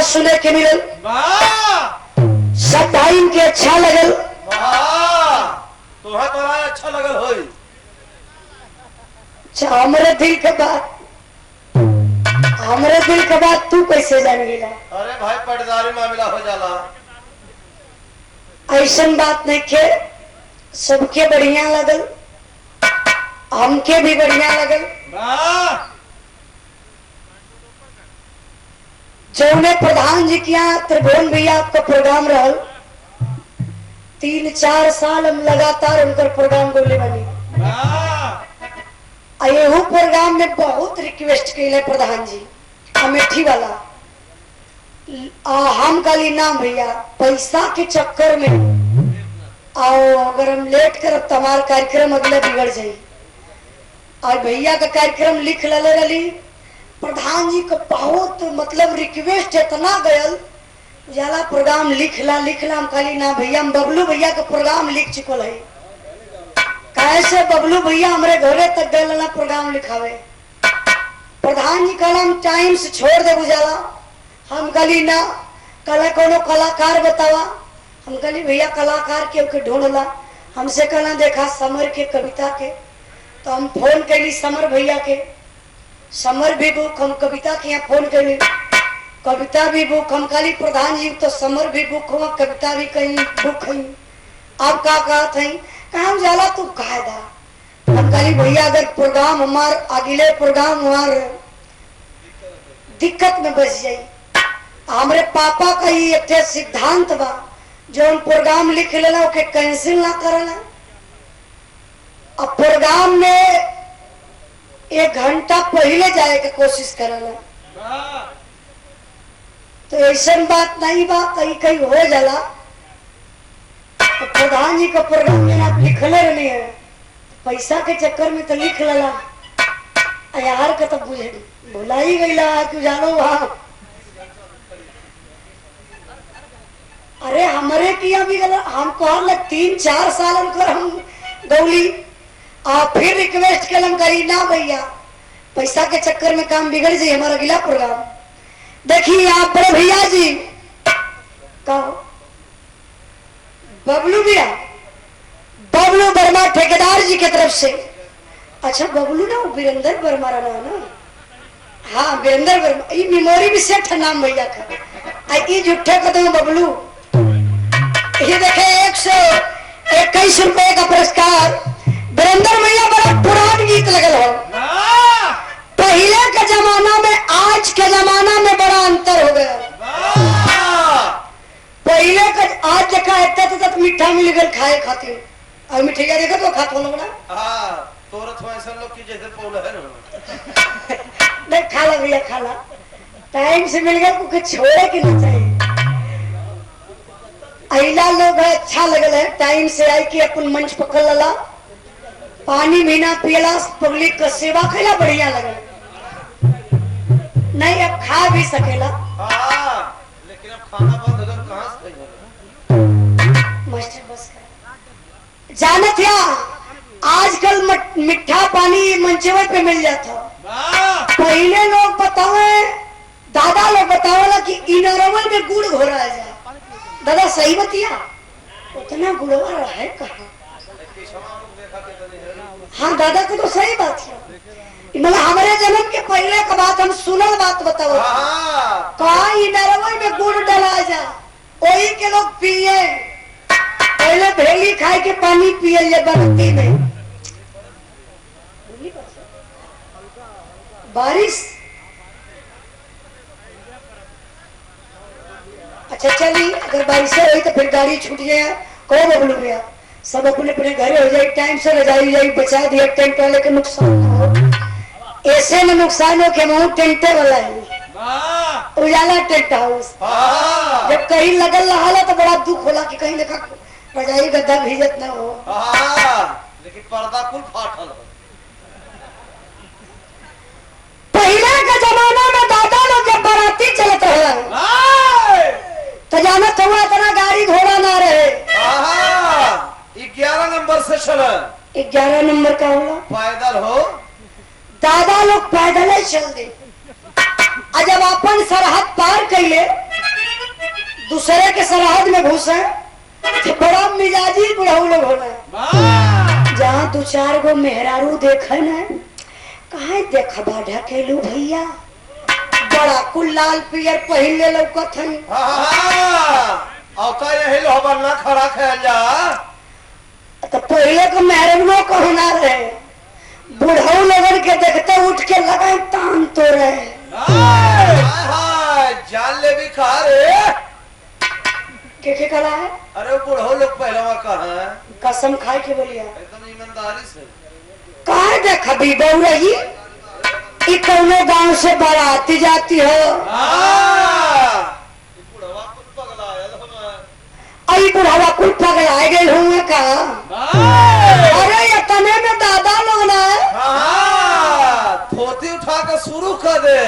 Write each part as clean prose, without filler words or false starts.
बात सुने के मिलल, सब भाई के अच्छा लगल। तुम्हें तो अच्छा लगल होई। हमरे दिल के बात, हमरे दिल के बात तू कैसे जान गिला? अरे भाई पटदारी मामला हो जाला। ऐसन बात नहीं के, सबके बढ़िया लगल, हमके भी बढ़िया लगल। जौने प्रधान जी के यहाँ त्रिभुवन भैया आपका प्रोग्राम रहल, 3-4 साल हम लगातार उनकर प्रोग्राम बोले बनी। एहू प्रोग्राम में बहुत रिक्वेस्ट कैले प्रधान जी अमेठी वाला, हम कली नाम भैया पैसा के चक्कर में आओ, अगर हम लेट करब तो हमारा कार्यक्रम अगले बिगड़ जाये। और भैया का कार्यक्रम लिख ले रही, प्रधान जी को बहुत मतलब रिक्वेस्ट इतना गयल, जाला प्रोग्राम लिखला हम खाली ना भैया, हम बबलू भैया का प्रोग्राम लिख चुकल है। कैसे बबलू भैया हमारे घरे तक गए ना प्रोग्राम लिखावे। प्रधान जी कहला हम टाइम से छोड़ दे उजाला, हम कली ना कल कोनो कलाकार बतावा। हम कली भैया कलाकार के ढूंढला, हमसे कहना देखा समर के कविता के, तो हम फोन कैली समर भैया के, समर भी बुक, हम कविता के यहाँ फोन कैली, कविता भी बुक, हम काली प्रधान जी तो समर भी बुक हुआ, कविता भी कहीं बुक है। आप का कहत है कहा जाला तू कायदा। हम काली भैया अगर प्रोग्राम हमार अगले प्रोग्राम हमार दिक्कत में बच जाये, हमारे पापा का ही एक सिद्धांत बा, जो हम प्रोग्राम लिख लेला ओके कैंसिल ना करना। अब प्रोग्राम में 1 घंटा पहले जाए के कोशिश करला, तो ऐसा बात नहीं बा, कहीं कहीं हो जाला। तो प्रधान जी का प्रोग्राम में आप लिखले नहीं है, पैसा के चक्कर में तो लिख लला, यार का तो भुला ही गईला तू जानो वहां। अरे हमारे किया भी गला, हम कहल 3-4 साल हम गौली, फिर रिक्वेस्ट कलम करी ना भैया पैसा के चक्कर में काम बिगड़ जाए हमारा अगला प्रोग्राम। देखिए आप बड़े भैया जी कहो बबलू भैया, बबलू वर्मा ठेकेदार जी की तरफ से। अच्छा बबलू ना वीरेंद्र वर्मा रहा ना, हाँ वीरेंद्र वर्मा, ये मेमोरी भी सेट है नाम भैया का। ये झूठे कदम बबलू, ये देखे 121 रुपए का पुरस्कार वीरेंद्र भैया, बड़ा पुरान गीत लगल हो। पहले के जमाना में आज के जमाना में बड़ा अंतर हो गया। पहले का आज देखा इतना तक मीठा मिल गया खाए खातिर, और मिठाइया देखा तो खात हो लोग ना, तोरत ऐसा लोग की जैसे पौल है ना। नहीं खाला भैया खाला, टाइम से मिल गया कुछ छोड़े कि नहीं चाहिए। अहिला लोग है अच्छा लगल है, टाइम से आई कि अपन मंच पकड़ लला, पानी भी ना पियला, पब्लिक का सेवा कैला, बढ़िया लगल। नहीं अब खा भी सकेला, लेकिन अब खाना बंद अगर कहां से मास्टर बस जानत या आजकल मिठा पानी मंचवे पे मिल जाता। पहले लोग बतावे, दादा लोग बतावेला कि इनरवल में गुड़ घोरा जा। दादा सही बतिया, उतना गुड़वा है कहा? हाँ दादा को तो सही बात है, मतलब हमारे जन्म के पहले का बात हम सुनल बात बताओ। कहा इनरवल में गुड़ डला जा, वही के लोग पिए, पहले भेली खाए के पानी पिए ये बनती नहीं। बारिश अच्छा चली, अगर बारिश हुई तो फिर गाड़ी छूट गया, कौन बबलू गया, सब अपने अपने घरे हो जाए, टाइम से रजाई जाई बचा दिया, टेंट वाले के नुकसान ना हो। ऐसे में नुकसान हो के मुँह टेंटे वाला है उजाला टेंट हाउस, जब कहीं लगल रहा तो बड़ा दुख होला कि कहीं देखा रजाई गद्दा भीजत ना हो। लेकिन पर्दा कुल फाटल हो। पहले के जमाना में दादा लोग जब बाराती चलत रहा तो जानत हुआ इतना गाड़ी घोड़ा ना रहे। 11 नंबर से चला, 11 नंबर का होला पैदल हो, दादा लोग पैदल ही चल दे। आ जब अपन सरहद पार कैले दूसरे के सरहद में घुसे तो बड़ा मिजाजी बुढ़ऊ लोग होना जहाँ दो चार गो मेहरारू देखे न कहा देखबा ढकेलू भैया बड़ा कुल लाल पियर पहले लौकत है ना खड़ा खेल जा तो पहले को मेहरारू कहना रहे बुढ़ऊ लोगन के देखते उठ के लगा तान तो रहे जान ले भी खा रे के कला है अरे बुढ़ो लोग पहले वहाँ कहा है कसम खाए के बोलिया एकदम ईमानदारी से कहा देख अभी बहु रही ई कौनो गांव से बाराती जाती हो आई बुढ़ावा कुल पगलाए गए होंगे का अरे ये तने में दादा लोग ना धोती उठा कर शुरू कर दे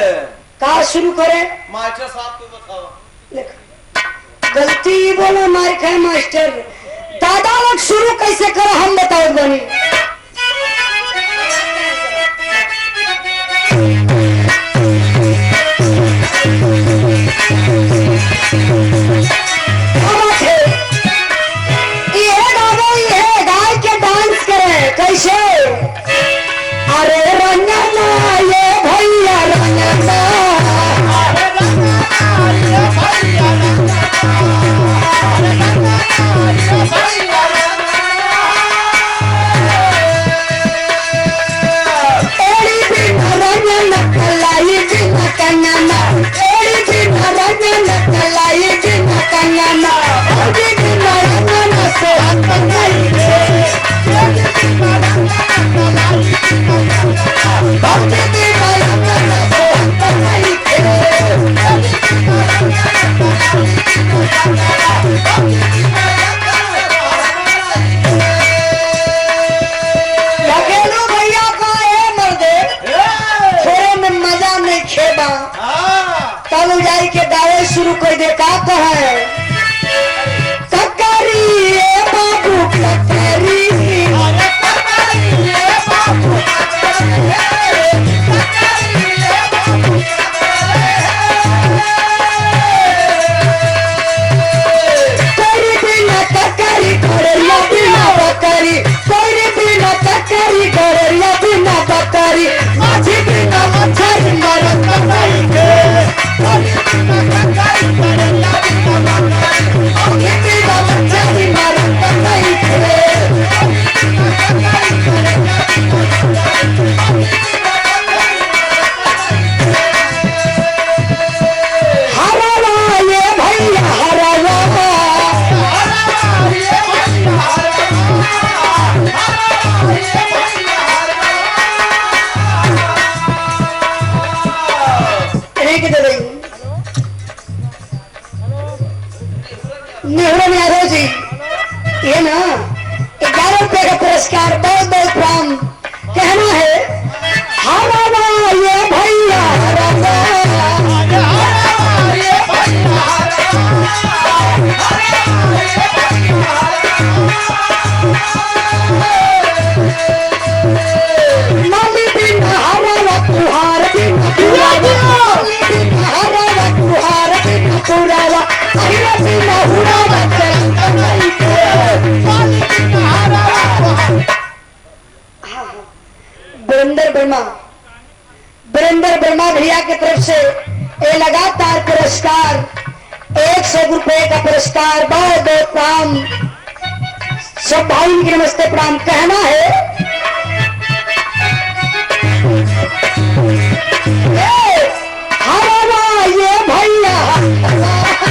का शुरू करे मास्टर साहब को बताओ गलती बोलो मार खाए मास्टर दादा लोग शुरू कैसे करो हम बताओ बनी ये गाय के डांस करे कैसे अरे रंगना ये भैया रंगना जाई के दावे शुरू कर दे का कहे ककरी ए बाबू ककरी कोई बिना ककरी घोड़िया बिना बकरी कोई बिना ककरी घोड़िया बिना बकरी माझी बिना मछली मरत नहीं के नेहरू यादव जी ये ना 11 रुपए का पुरस्कार बहुत बहुत प्रणाम कहना है हमारा ये भैया माली बिन हमारा तुहार बिन हमारा तुहार बिन पुरावा वीरेंद्र वर्मा भैया की तरफ से ये लगातार पुरस्कार 100 रुपए का पुरस्कार बहुत बहुत प्रणाम सब भाई के नमस्ते प्रणाम कहना है हमारा ये भैया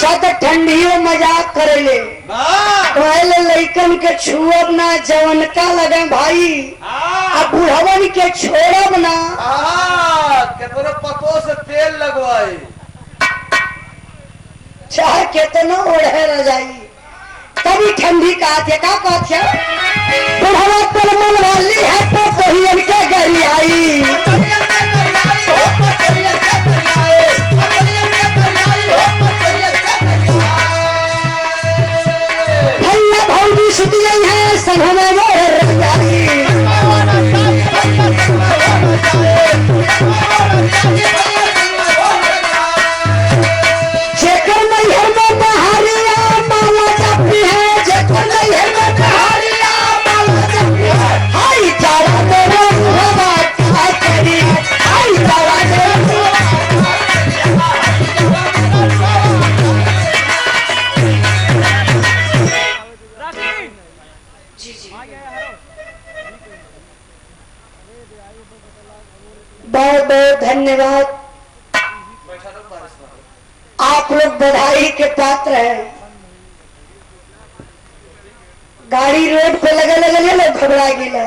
अच्छा तो ठंडियों मजाक करेले कहले लइकन के छुअब ना जवन का लगे भाई अब बुढ़वन के छोड़ब ना केतनो पतो से तेल लगवाई चाहे कितना ओढ़े रजाई तभी ठंडी का आते का कहते बुढ़वा तल मन वाली है तो बहियन के गरी आई भैया भौजी सुती गई है सभा में रजाई जेकर नैहर में बहारिया माला जपती है जेकर नैहर में बहारिया माला जपती है हाय जावा तेरे हवा क्या करी हाय जावा तेरे जी जी बहुत बहुत धन्यवाद। आप लोग बधाई के पात्र हैं। गाड़ी रोड पे लगे लगे लोग घबरा गिला।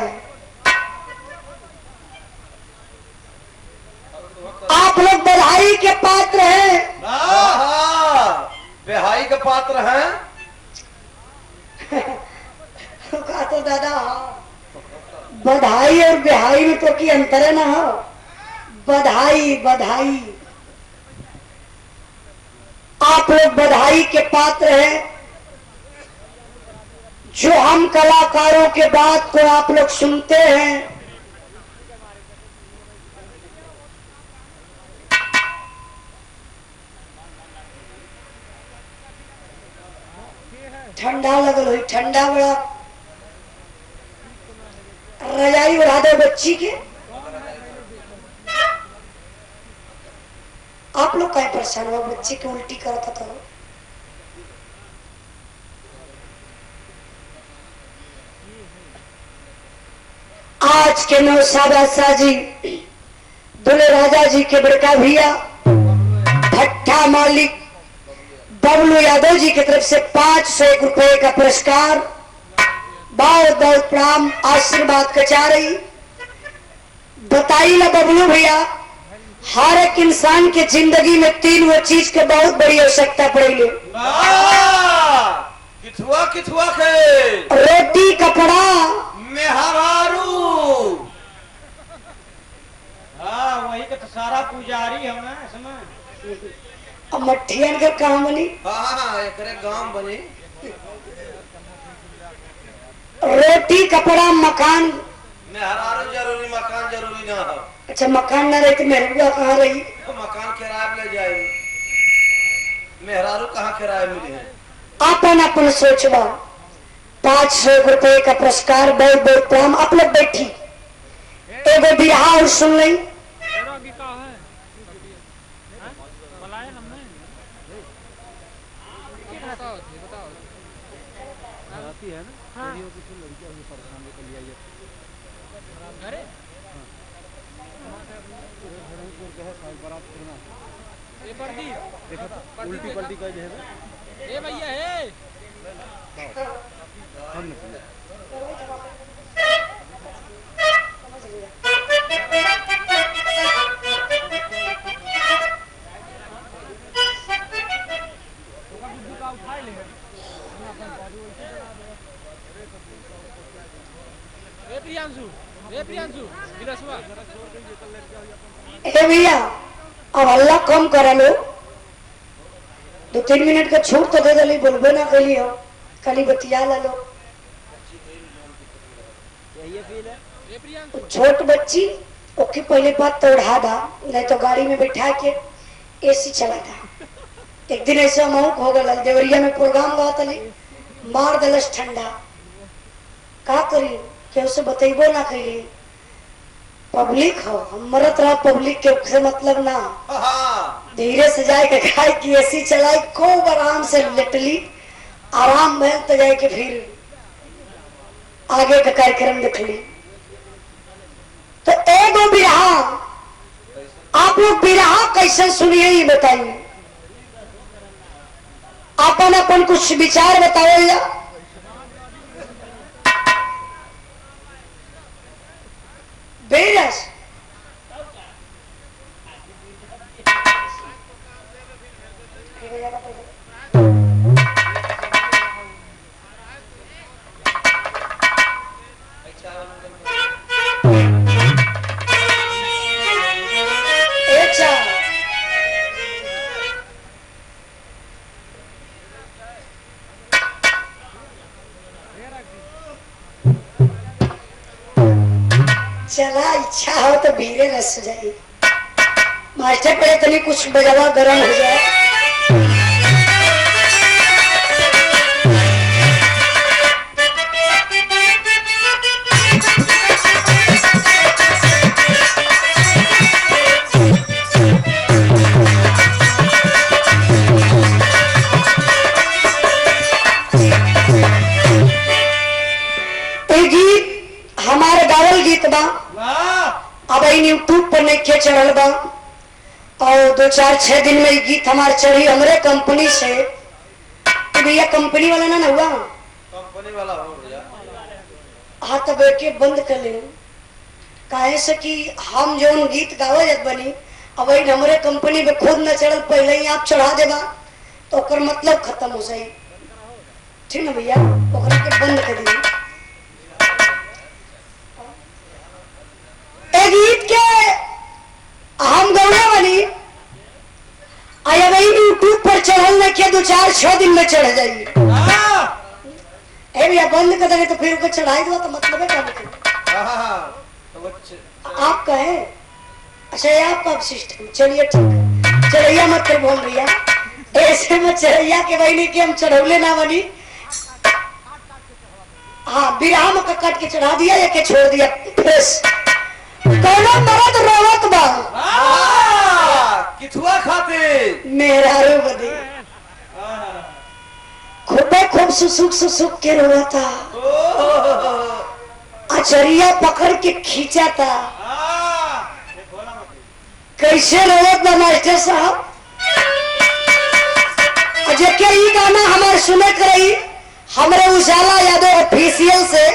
आप लोग बधाई के पात्र हैं। बेहाई के पात्र हैं। कहा तो दादा बधाई और बेहाई में तो की अंतर है ना। बधाई बधाई आप लोग बधाई के पात्र हैं। जो हम कलाकारों के बात को आप लोग सुनते हैं। ठंडा लगल हुई ठंडा बड़ा रजाई उड़ा दो बच्ची के। आप लोग कहीं परेशान हुआ बच्ची की उल्टी करता था। आज के नौसाबा साजी दुले राजा जी के बड़का भैया भट्टा मालिक बबलू यादव जी की तरफ से 501 रुपए का पुरस्कार बहुत बहुत प्रणाम आशीर्वाद कचा रही। बताइए ना बबलू भैया हर एक इंसान के जिंदगी में 3 वो चीज के बहुत बड़ी आवश्यकता पड़ेगी। किथुआ किथुआ के रोटी कपड़ा मेहरारू। हाँ वही तो सारा पुजारी हमें समय अब मठियन के काम बनी। हाँ एकरे गांव बनी। रोटी कपड़ा मकान मेहरारू जरूरी मकान जरूरी ना हो। अच्छा मकान न रहे तो मेहरुआ कहाँ रही। तो मकान किराए ले जाएगी मेहरारू कहाँ किराए मिली है। अपन अपन सोचवा 500 रुपए का पुरस्कार बहुत बहुत प्रणाम। आप लोग बैठी एगो बिहार और सुन ली। उल्टी पल्टी कर दे भैया है। भैया अब अल्लाह कम करा लो 2-3 मिनट का छूट तो दे दली बोलबे ना कली हो खाली बतिया ला लो। छोट बच्ची ओके पहले बात तो उड़ा दा नहीं तो गाड़ी में बैठा के एसी चला था। एक दिन ऐसा मौक हो गल देवरिया में प्रोग्राम हुआ तली मार दलस ठंडा का करी के उसे बतेबो ना कली। पब्लिक हो हम मरत रहा पब्लिक के से मतलब ना धीरे से जाए के खाए की एसी चलाई खूब आराम से लेटली आराम में तो जाए के फिर आगे का कार्यक्रम देख ली। तो एगो बिरहा आप लोग बिरहा कैसे सुनिए ये बताइए। अपन अपन कुछ विचार बताओ या बेरस अच्छा चला इच्छा हो तो भीरे रस जाए मास्टर पे इतनी कुछ बजावा गर्म हो जाए ये गीत हमारे गावल गीत बा वाह अब यूट्यूब पर नहीं चढ़ल बा और 2-4-6 दिन में ये गीत हमारे चढ़ी हमरे कंपनी से तो भैया कंपनी वाला ना हुआ कंपनी वाला हो गया। हाँ तब के बंद कर ले काहे से कि हम जो गीत गावा जात बनी अब हमरे कंपनी में खुद न चढ़ल पहले ही आप चढ़ा देबा तो ओकर मतलब खत्म हो जाई ठीक ना भैया ओकरा के बंद कर दी ए गीत के हम गौने वाली आया वही यूट्यूब पर चढ़ल न के 2-4-6 दिन में चढ़ जाएगी वाह ए भैया बंद कर देंगे तो फिर उसको चढ़ाई दो तो मतलब है क्या निकले तो आप कहे अच्छा ये आपका सिस्टम चलिए ठीक है चढ़ैया मत कर बोल भैया ऐसे में चढ़ैया के बहनी के हम चढ़ौले ना बनी हाँ बिरहा में कट के चढ़ा दिया या के छोड़ दिया फ्रेश कौनो मरद रोवत बा किथुआ खाते मेरा रो बदे खूबे खूब सुसुक के रोता अचरिया पकड़ के खींचा था कैसे रोवत बा मास्टर साहब जेके ई गाना हमारे सुने के रही हमरे उजाला यादव ऑफिशियल से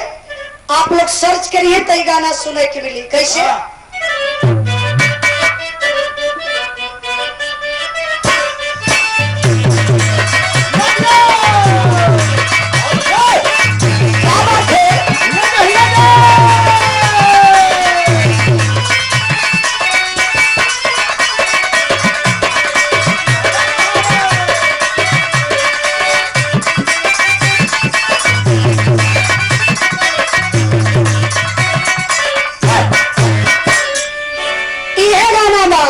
आप लोग सर्च करिए तो ये गाना सुने के मिली कैसे क्या बात है ये गाना बा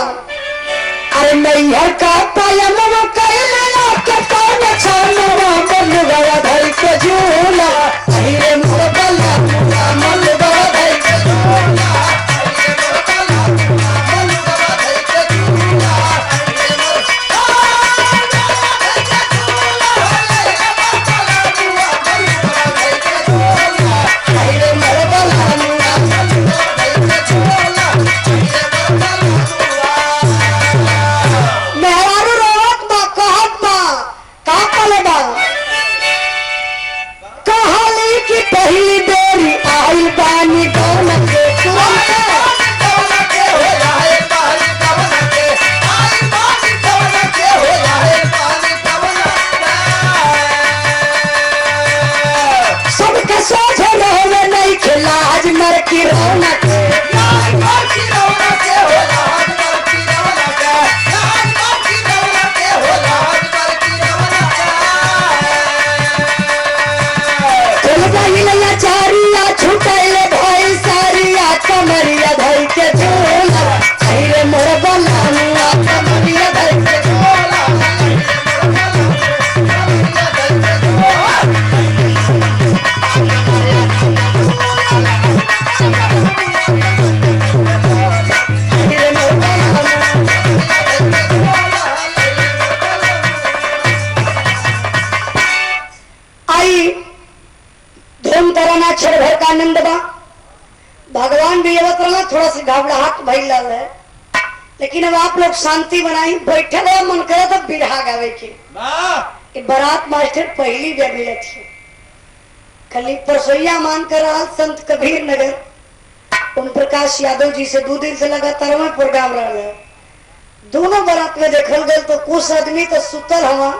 अरे मैहर का पायम वो कैला के कौन छानवा मन गया धर के झूला धीरे मोर बल्ला मन गया धर के झूला धीरे मोर बल्ला मेहरारू रोवत बा कहत बा का कले बा कहली कि पहली बेरी आई बानी गौन के सबके सोझे रहे नहीं खिला आज मर की रौनक चल गई नैया चारिया छुटैले भाई सारिया कमरिया धर के झोला अरे मोर बलानुआ कमरिया धर के झोला अरे मोर आई धूम तराना क्षण भर का आनंद बा भगवान भी अवत रहा थोड़ा सा घबराहट भइल है लेकिन अब आप लोग शांति बनाई बैठे रहो मन करे तो बिरहा गावे के कि बारात मास्टर पहली बेर मिले थी कल परसोईया मान कर रहा संत कबीर नगर ओम प्रकाश यादव जी से 2 दिन से लगातार में प्रोग्राम रहा है। दोनों बारात में देखल गए तो कुछ आदमी तो सुतल हवा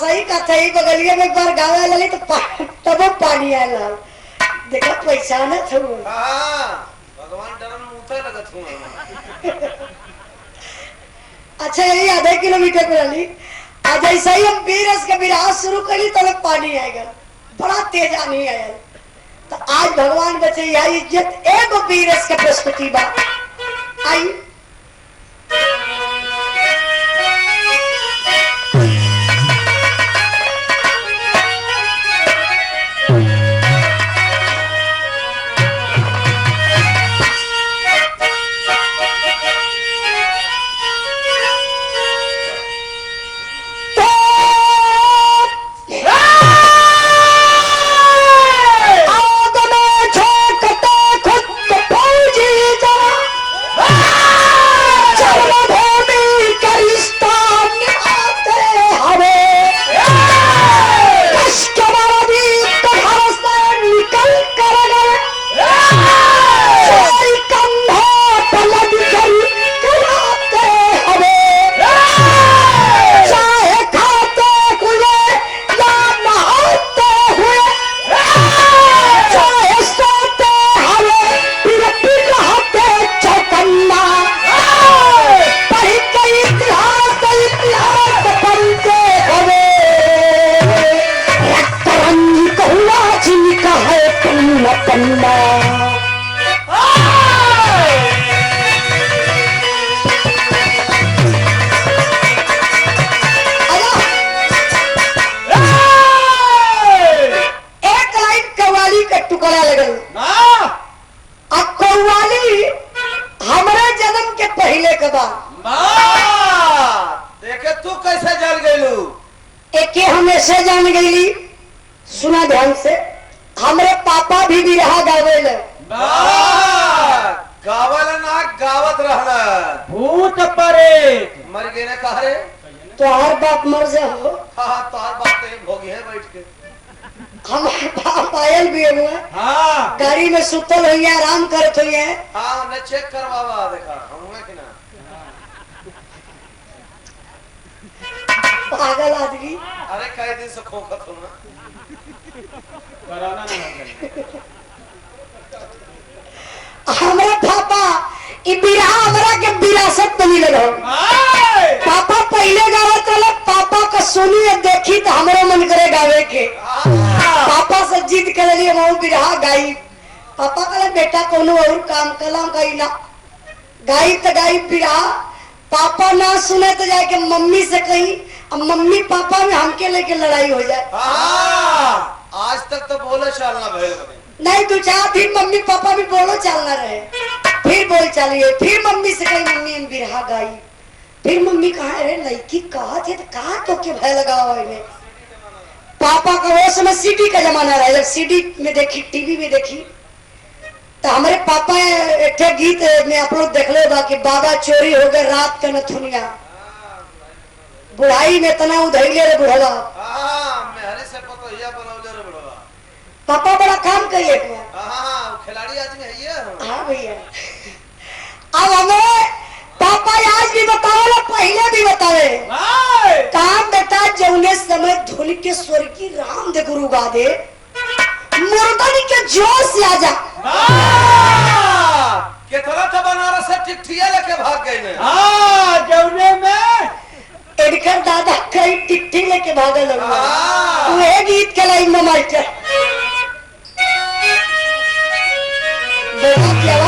सही कथा ही बगलिया में एक बार गावे लगी तो तब पानी आया देखा पैसा न था भगवान डरन मुथे लगत हूं। अच्छा यही आधा किलोमीटर पे रही आज ऐसा ही हम बीरस के बिरहा शुरू करी तो पानी आएगा बड़ा तेज आनी आया तो आज भगवान बचे यह इज्जत एक बीरस के प्रस्तुति बा आई देखे तू कैसे जान गईलू एक हमेशा जान गईली सुना ध्यान से हमरे पापा भी बिरहा गावेल गावल ना गावत रहना भूत परे मर गए ने कहा रे तो हर बाप मर जा हो हाँ तो हर बात तो भोगी है बैठ के हमारे बाप आयल भी हुआ हाँ गाड़ी में सुतल हुई है आराम करत हुई है हाँ उन्हें चेक करवावा देखा हम कि ना पागल आदमी अरे कई दिन से खोखत हूँ ना कराना नहीं हमारे पापा ई बिरहा हमरा के विरासत में मिलल हो पापा पहले गावत रहे पापा का सुनी और देखी तो हमरो मन करे गावे के पापा से जिद कर लिए हम बिरहा गाई पापा कहले बेटा कोनो और काम कला गई ना गाई तो गाई बिरहा पापा ना सुने तो जाके मम्मी से कही अब मम्मी पापा में हमके लेके लड़ाई हो जाए आज तक तो बोले चलना भाई नहीं 2-4 दिन मम्मी पापा भी बोलो चलना रहे फिर बोल चलिए फिर मम्मी से कही मम्मी हम बिरहा गाई फिर मम्मी कहा अरे लड़की कहा थे तो कहा तो के भय लगाओ इन्हें पापा का वो समय सीडी का जमाना रहा जब सीडी में देखी टीवी में देखी तो हमारे पापा एक गीत में आप लोग देख ले कि बाबा चोरी हो गए रात का नथुनिया बुढ़ाई में तना उधैले रे बुढ़वा पापा बड़ा काम करिए खिलाड़ी आदमी है ये हाँ भैया अब हमें पापा आज भी बताओ ना पहले भी बतावे काम बेटा जौने समय धुन के स्वर की राम दे गुरु गा दे मुर्दानी के जोश आ जा कितना तो बनारस से टिकटिया लेके भाग गए ने जौने में इनकर दादा कई टिकटी लेके भागे लगा वो गीत के लाइन में मास्टर देखा क्या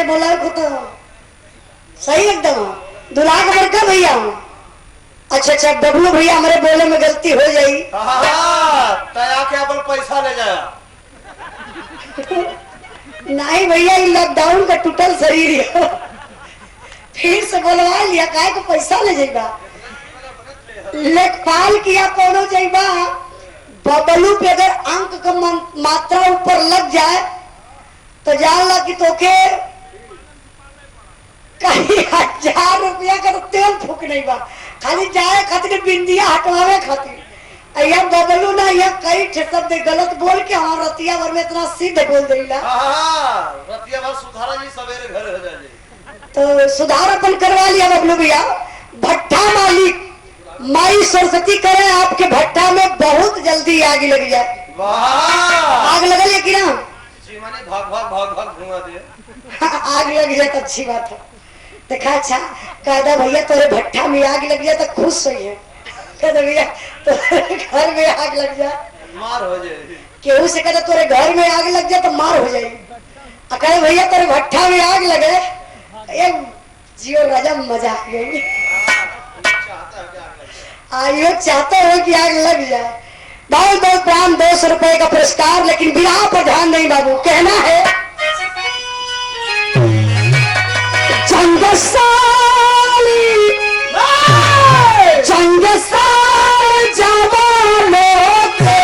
से बोला को तो सही एकदम दुल्हा का बड़का भैया हूँ। अच्छा बबलू भैया हमारे बोले में गलती हो जाई। तया के अपन पैसा ले जाया। नहीं भैया ये लॉकडाउन का टूटल शरीर है। फिर से बोलवा लिया काहे को पैसा ले जाइबा लेखपाल किया कोनो जाइबा। बबलू पे अगर अंक का मात्रा ऊपर लग जाए तो जान ला कि तोके कहीं 1000 रुपया का तेल फूक नहीं बा खाली जाए खातिर बिंदिया हटवावे खातिर। यह बबलू ना यह कई शब्द गलत बोल के हमारा रतिया भर में इतना सीधे बोल देला। रतिया भर सुधारा जी सवेरे घर हो जाए तो सुधार अपन करवा लिया बबलू भैया। भट्टा मालिक माई सरस्वती करे आपके भट्टा में बहुत जल्दी आग लग जाए। आग लगल है कि ना भाग भाग भाग भाग धुआं दे। आग लग जाए तो अच्छी बात है। देखा अच्छा कहदा भैया तेरे भट्टा में आग लग जाए तो खुश हुई है। कहदा भैया तो घर में आग लग जाए मार हो जाए। केहू से कहता तोरे घर में आग लग जाए तो मार हो जाएगी। कहे भैया तेरे भट्टा में आग लगे एक जियो राजा मजा आ गई। आइयो चाहते हो कि आग लग जाए। बहुत बहुत प्राण 200 रुपए का पुरस्कार। लेकिन विवाह पर ध्यान नहीं बाबू। कहना है जंगसाली जवानों के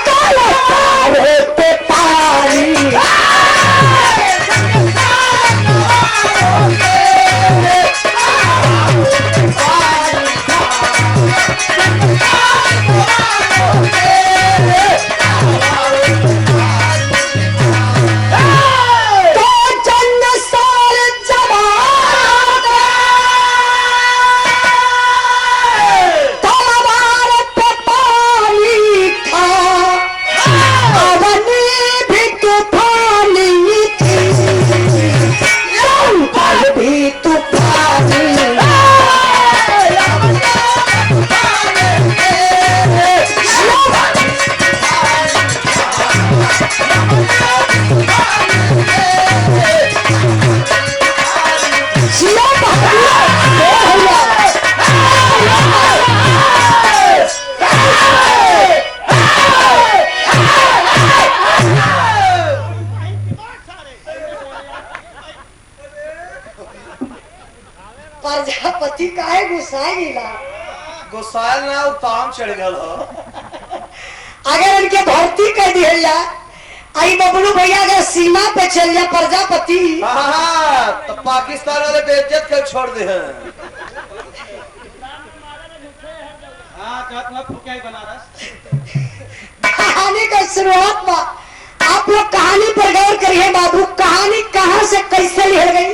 काले पे पानी प्रजापति काहे गुस्साए गिला गुस्साए ना ताम चढ़ गल हो। अगर इनके भर्ती कर दिया आई बबलू भैया अगर सीमा पे चल जा प्रजापति तो पाकिस्तान वाले बेइज्जत कर छोड़ दे हैं। कहानी का शुरुआत में आप लोग कहानी पर गौर करिए बाबू। कहानी कहां से कैसे लिख गई।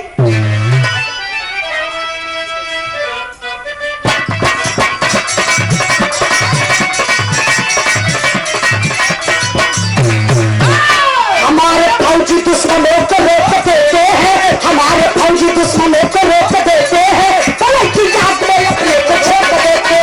हमारे फौजी दुश्मनों को रोक देते हैं। हमारे फौजी दुश्मनों को रोक देते हैं। पलक की याद में अपने को छोड़ देते हैं।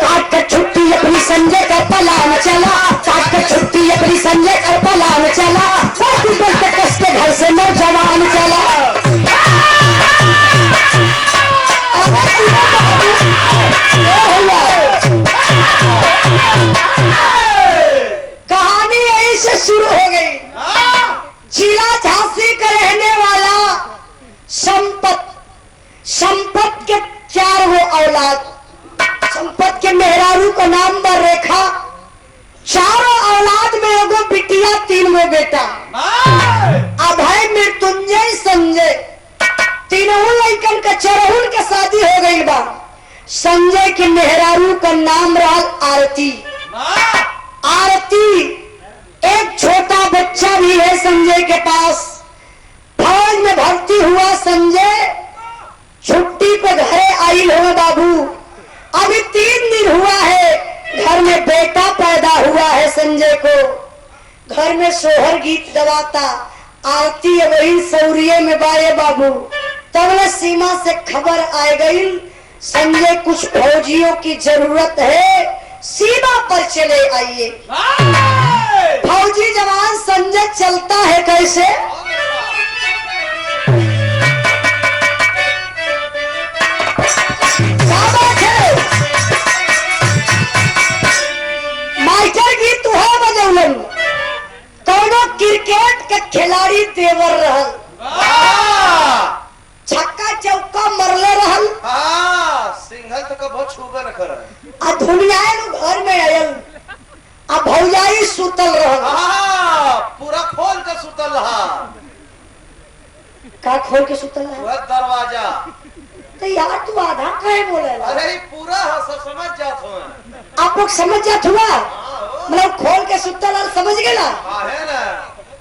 काट कर छुट्टी अपनी संजय का पलान चला। काट कर छुट्टी अपनी संजय का पलान चला। के घर से नौजवान चला। कहानी यहीं से शुरू हो गई। जिला झांसी का रहने वाला संपत के 4 वो औलाद। संपत के मेहरारू का नाम बर रेखा। 4 औलाद में एगो बिटिया 3 वो बेटा। अभय मृत्युंजय संजय तीनों लड़कन का चरहुल के शादी हो गई बा। संजय के मेहरारू का नाम रहा आरती। आरती एक छोटा बच्चा भी है संजय के पास। फौज में भर्ती हुआ संजय। छुट्टी पे घरे आई हो बाबू। अभी 3 दिन हुआ है। घर में बेटा पैदा हुआ है संजय को। घर में सोहर गीत दबाता। आरती वही सौरिये में बाए बाबू। तब सीमा से खबर आ गई, संजय कुछ फौजियों की जरूरत है, सीमा पर चले आइए। फौजी जवान संजय चलता है कैसे? मास्टर की तुहा बजौलन कौनो क्रिकेट के खिलाड़ी देवर रहल, छक्का चौका मरले रहल, सिंघल तो कबो छूबे न कर। आ धुनियाए लोग घर में आयल, आ भौजाई सुतल रहल। पूरा खोल के सुतल रहा। का खोल के सुतल रहल? वह दरवाजा। तो यार तू आधा काहे बोलेला? अरे ये पूरा सब समझ जात हो। आप लोग समझ जात हुआ? मतलब खोल के सुतल रहल, समझ गेला? है ना।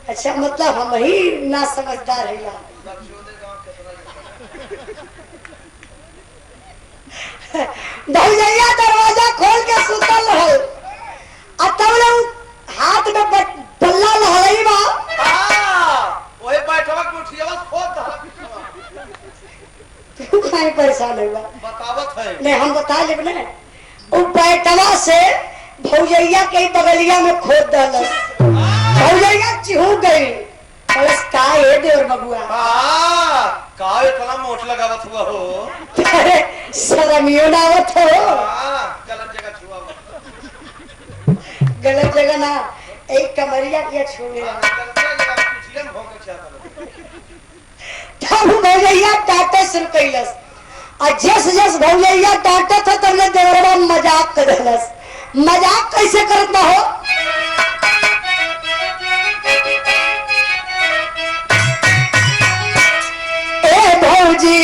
अच्छा, मतलब हम ही ना समझदार है। भौजैया दरवाजा खोल के सुतल रहल, आ तब लोग हाथ में बल्ला लहलई बा। ओए बैठवा के उठियावा खोद दा। तू काहे परेशान हुआ? बतावत है। नहीं हम बता लेब ना। वो बैठवा से भौजैया के बगलिया में खोद दलस, भौजैया चिहू गई। बस का है देवर बबुआ? का इतना मोट लगावत हुआ हो? अरे शर्मियो ना आवत हो। गलत जगह छुआ हो। गलत जगह ना, एक कमरिया किया छू गया। तब भौजैया डांटे शुरू कैलस, और जस जस भौजैया डांटे था तब देवरवा मजाक कर देलस। मजाक कैसे करत ना हो? ए भौजी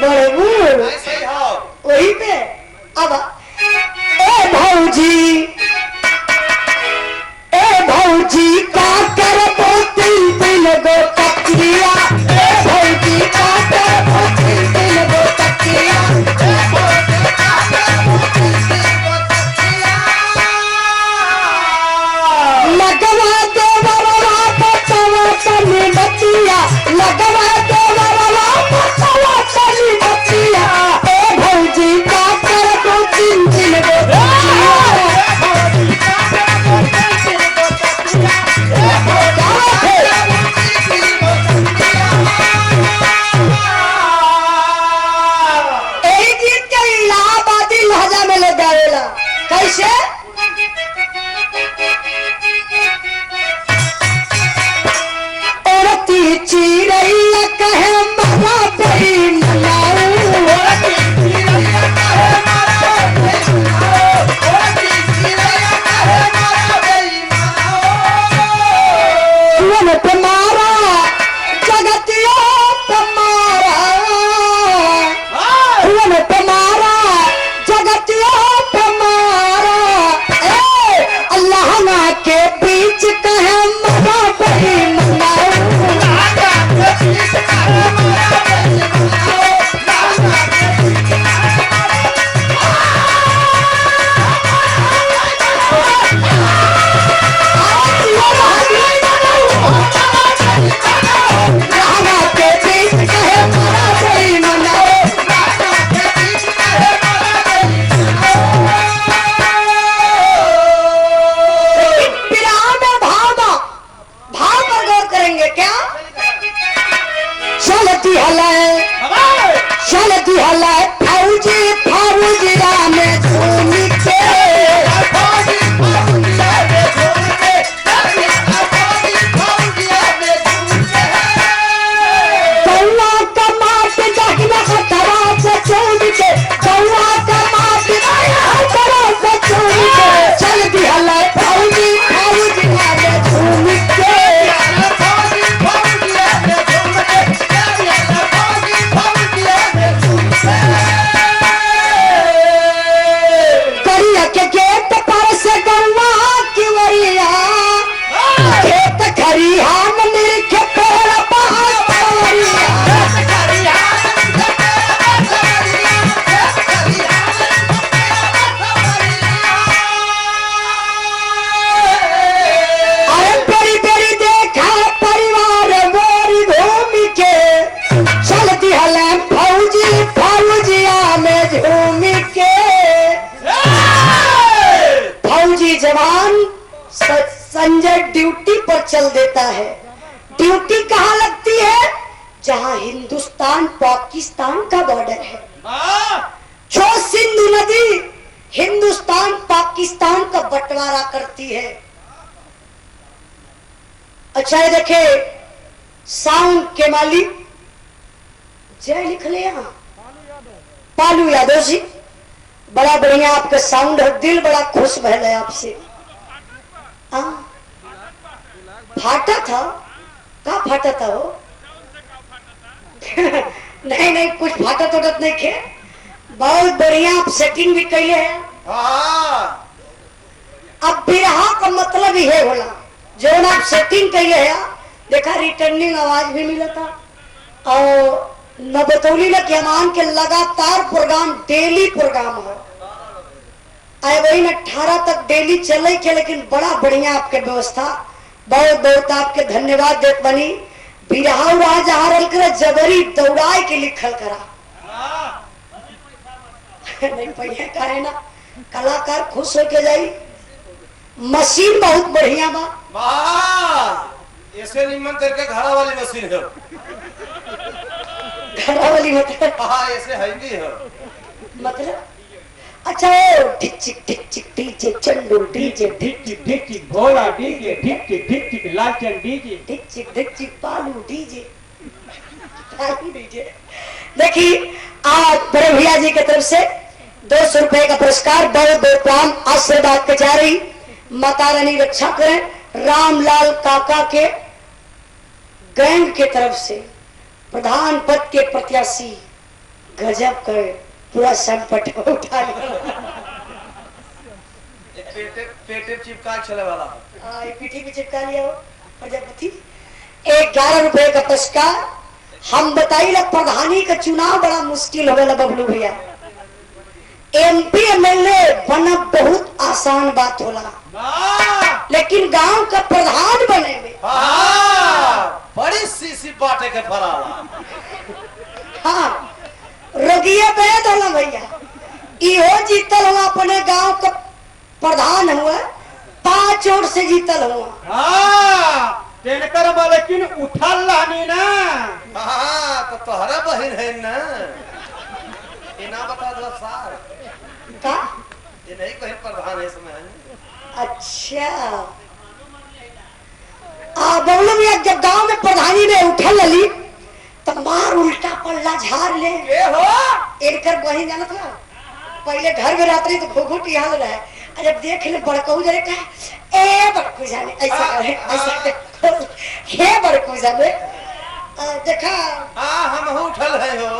बड़बू वही पे अब ए भौजी का करबो तीन गो तकिया, ए भौजी का करबो तीन गो तकिया, लगवा देवरवा पचवा तनी बतिया, लगवा देवरवा पचवा तनी बतिया, ए भौजी का करबो तीन गो तकिया। कैसे? औरती चिरैया कहे मारा बड़ी मनाऊ, सुवन पे मारा जगतियों पे मारा, सुवन पे मारा जगतियों पे मारा, अल्लाह ना के बीच कहे मारा बड़ी मनाऊ। चलती हला फौजी फौजी राम झूम के, कौआ का माट जगना हथवा से चूम के, कौआ का माट हथवा से चूम के, चलती हला फौजी फौजी राम झूम के। Yeah. चल देता है। ड्यूटी कहाँ लगती है? जहाँ हिंदुस्तान पाकिस्तान का बॉर्डर है। जो सिंधु नदी हिंदुस्तान पाकिस्तान का बंटवारा करती है। अच्छा ये देखे, साउंड के मालिक जय लिख ले यहाँ, पालू यादव जी, बड़ा बढ़िया आपका साउंड है, दिल बड़ा खुश भैल है आपसे। फाटा था, क्या फाटा था वो? नहीं नहीं, कुछ फाटा तोड़त नहीं खे। बहुत बढ़िया आप सेटिंग भी कैले है। अब बिरहा का मतलब ही है होला, जो आप सेटिंग कैले है। देखा रिटर्निंग आवाज भी मिला था, और न बतौली न के मान के लगातार प्रोग्राम, डेली प्रोग्राम है। आए वही न 18 तक डेली चले के, लेकिन बड़ा बढ़िया आपके व्यवस्था। बहुत बहुत आपके धन्यवाद देत बनी। बिरहा जहारल कर जबरी दौड़ाए के लिखल करा नहीं पहिया का है ना, कलाकार खुश होके जाई। मशीन बहुत बढ़िया बा, ऐसे निमन करके घड़ा वाली मशीन है। घड़ा वाली मतलब? हाँ ऐसे है भी है। मतलब अच्छा ओ टिक टिक टिक टिक डीजे चंदू डीजे ढिक टिक ढिक टिक भोला डीजे ढिक टिक लालचंद डीजे टिक टिक पालू डीजे पालू डीजे। देखिए आज बड़े भैया जी की तरफ से 200 रुपए का पुरस्कार, बहुत बहुत प्रणाम, आशीर्वाद के जा रही। माता रानी रक्षा करें। रामलाल काका के गैंग के तरफ से प्रधान पद के प्रत्याशी गजब कर पूरा संकट उठा लिया। पेटे चिपका चले वाला पीठी भी चिपका लिया हो प्रजापति। 11 रुपए का पुरस्कार। हम बताइए प्रधानी का चुनाव बड़ा मुश्किल हो गया बबलू भैया। MP MLA बना बहुत आसान बात होला, लेकिन गांव का प्रधान बने में बड़ी सीसी बाटे के फराला। हाँ रोगिया बैद होला भैया। इहो जीतल हुआ, अपने गांव का प्रधान हुआ, 5 वोट से जीतल हुआ। लेकिन उठल लानी ना। तो तोहरा बहन है ना, इना बता दो सार का ये नहीं कहीं प्रधान है इसमें। अच्छा बबलू भैया जब गांव में प्रधानी में उठल लली तो मार उल्टा पल्ला झाड़ ले हो एकर बहिन जाना था। पहले घर में रात्रि तो घुघुट यहाँ रहे, जब देख ले बड़कू जरे कहा ए बड़कू जाने ऐसा करे ऐसा हे बड़कू जाने देखा। हाँ हम उठल है हो।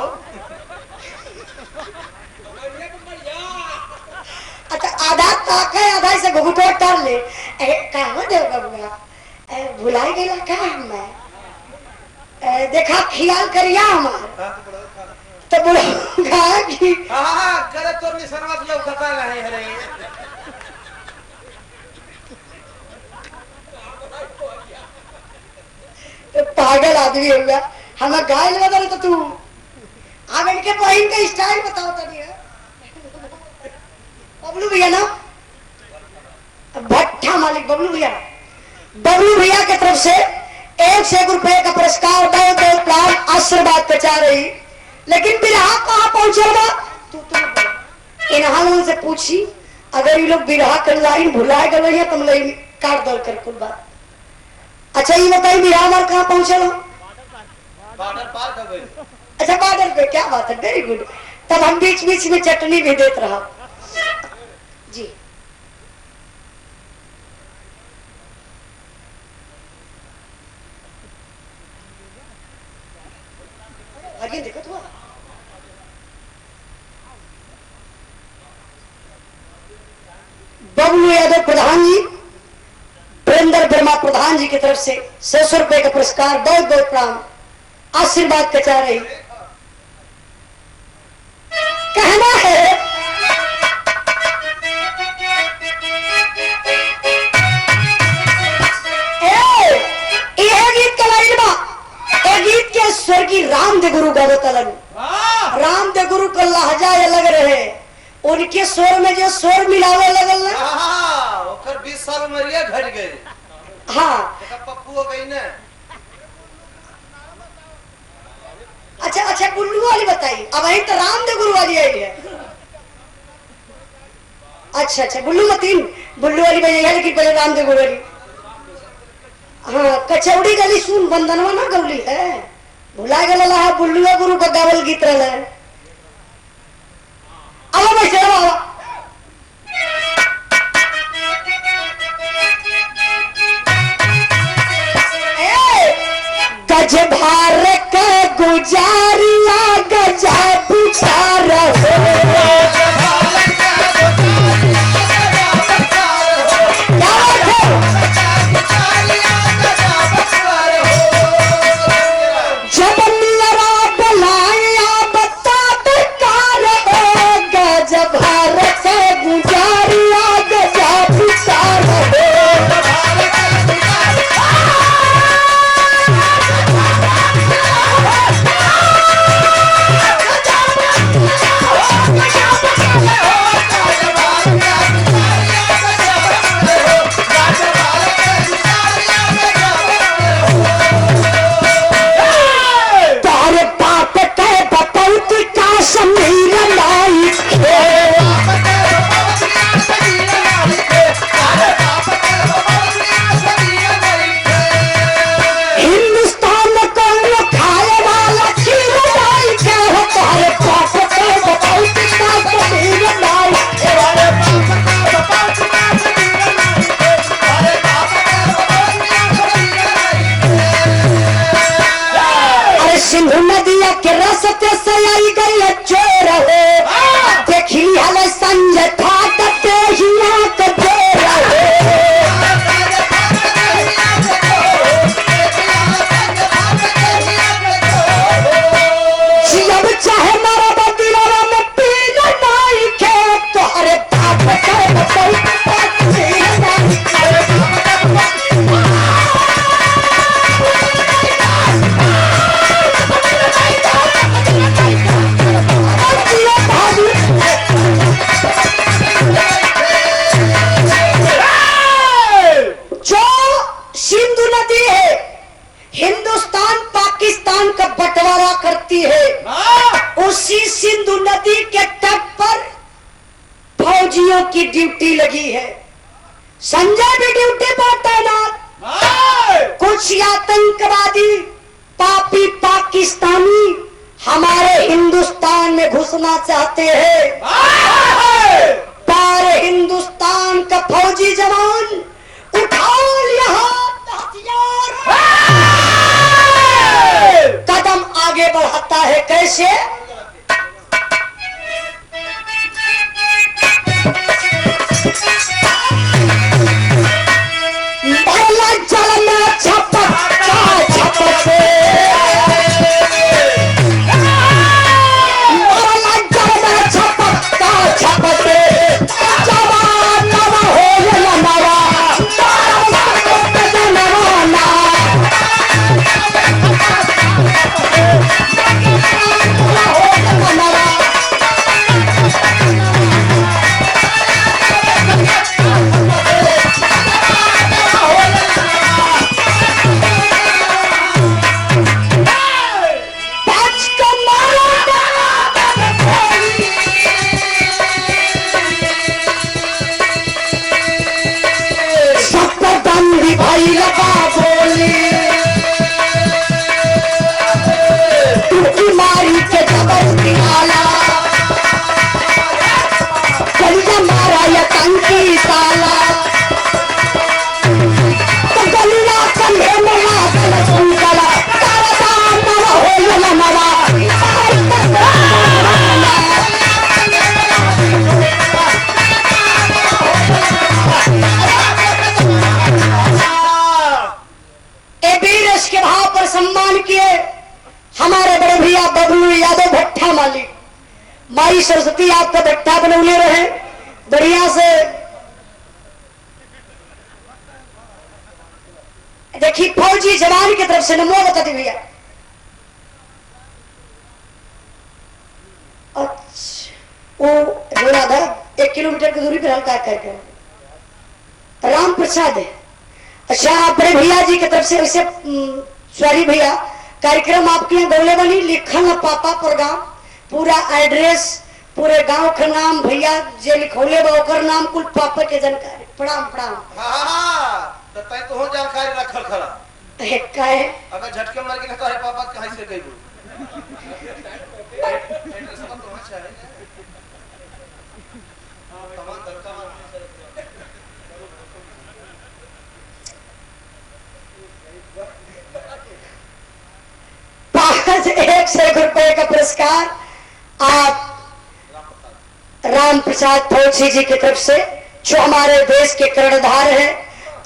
अच्छा आधा ताक है, आधा से घुघुटो टाल ले। कहाँ दे बबुआ भुलाई गई का मैं देखा ख्याल करिया हमार तो बुढ़ा की करे तो निशनवा के लोग कता नहीं है रे। तो पागल आदमी हो गया। हमें गाय लगा तो तू अब इनके बहन का स्टाइल बताओ तभी है बबलू भैया ना, भट्ठा मालिक बबलू भैया। बबलू भैया की तरफ से 1 रुपए का पुरस्कार, बहुत बहुत प्राण आशीर्वाद पहुंचा रही। लेकिन बिरहा कहाँ पहुंचल बा तू इन हालों से पूछी। अगर ये लोग बिरहा कर लाइन भुला गए हैं तुम लाइन काट दल कर कुल बात। अच्छा ये बताइए बिरहा मार कहाँ पहुंचल हो? बॉर्डर पार कर गए। अच्छा बॉर्डर पे, क्या बात है, वेरी गुड। तब हम बीच बीच में चटनी भी देते रहा जी। आगे देखो तो बबलू यादव प्रधान जी, प्रेमदर वर्मा प्रधान जी की तरफ से 100 रुपए का पुरस्कार, बहुत बहुत प्रणाम, आशीर्वाद का चाह रही। कहना है गीत का लाइन बा, गीत के स्वर्गीय रामदेव गुरु गावतलन। रामदेव गुरु का लहजा अलग रहे, उनके स्वर में जो स्वर मिलावे लगल ना, ओकर 20 साल उमरिया घट गई। हाँ पप्पू गुल्लू हो गई ना। अच्छा अच्छा, गुल्लू वाली बताइए। अब वही तो रामदेव गुरु वाली आई है। अच्छा अच्छा, गुल्लू मतीन गुल्लू वाली बजाई है, लेकिन पहले रामदेव गुरु वाली। हाँ, कचौड़ी गली सुन बंधनवा ना गौली है, भुला गला है बुल्लुआ गुरु का गावल गीत रहा है। अब वैसे गज भारत का गुजारिया गजा बिचार जब मेरा बुलाया बता बेकार हो, गज भारत का गुजारिया गजा बिचार हो। सिंधु नदिया के रस्ते से आई गई चोर हो, देखी हल संजय ठाट हिया के देर हो। जब चाहे मारा बदिलवा में पीन नहीं खे, तोहरे बाप के बताई हिंदुस्तान पाकिस्तान का बंटवारा करती है। उसी सिंधु नदी के तट पर फौजियों की ड्यूटी लगी है। संजय भी ड्यूटी पर तैनात। कुछ आतंकवादी पापी पाकिस्तानी हमारे हिंदुस्तान में घुसना चाहते हैं, पर हिंदुस्तान का फौजी जवान उठा लिया हथियार, कदम आगे बढ़ाता है। कैसे? भला जल में झपका झपके, भला जल में झपका झपके, जवान नवा हो गया नवा, भाई लगा बोली तुमकी मारी के जबर निकाला, गलिया मारा या टंकी साला, तो गलिया कंधे में लागल सुनकला, तारा नवा हो या नवा, के भाव पर सम्मान किए हमारे बड़े भैया बबलू यादव भट्टा मालिक। माई सरस्वती आपका भट्टा बनौले रहे बढ़िया से। देखिए फौजी जवान की तरफ से नमो बताते भैया। अच्छा वो रोड़ा था 1 किलोमीटर की दूरी पर हल्का कार्यक्रम राम प्रसाद है। अच्छा बड़े भैया जी की तरफ से वैसे सॉरी भैया, कार्यक्रम आपके यहाँ गौले बनी लिखल है पापा पर गाँव, पूरा एड्रेस पूरे गांव का नाम भैया जे लिखौले बा ओकर नाम कुल पापा के जानकारी। प्रणाम प्रणाम। हाँ तो तय तो हो जानकारी रखल खड़ा का है अगर झटके मर गई तो है पापा कहाँ से गई एड्रेस तो वहां से है तमाम दरका 1 रुपए का पुरस्कार आप राम प्रसाद फौजी जी की तरफ से, जो हमारे देश के कर्णधार हैं।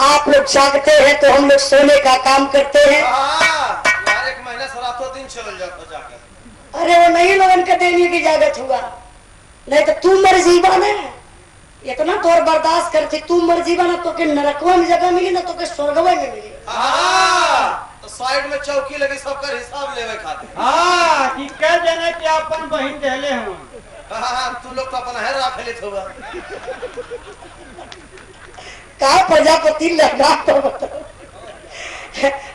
आप लोग जागते हैं तो हम लोग सोने का काम करते हैं। यार एक महीना से रातों दिन चल जाता जाकर। अरे वो नहीं लोगन का देने की जागत हुआ, नहीं तो तू मर जीवा ना, इतना तोर बर्दाश्त करती तू मर जीवा ना तो के नरकवा में जगह मिली ना तो के स्वर्गवा में मिली। तो साइड में चौकी लगी सबका हिसाब लेवे खातिर। हाँ कि कह देना कि अपन बहन देले हूँ। तू लोग तो अपना है राख लेत होगा। का प्रजापति लगा तो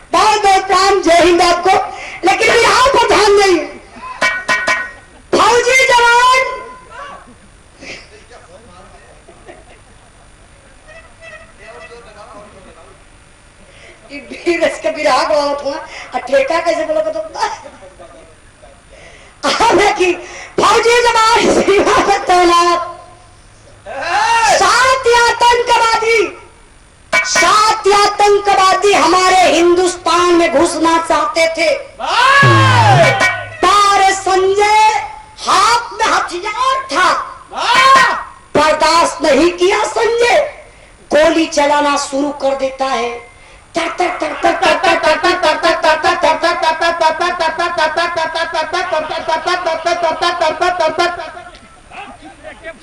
बहुत बहुत प्राण, जय हिंद आपको। लेकिन यहाँ पर ध्यान नहीं, फौजी जवान इसका विराग बहुत हुआ और ठेका कैसे बोलो तो कि फौजी जवान सीमा पर तैनात 7 आतंकवादी हमारे हिंदुस्तान में घुसना चाहते थे, पर संजय हाथ में हथियार था, बर्दाश्त नहीं किया। संजय गोली चलाना शुरू कर देता है।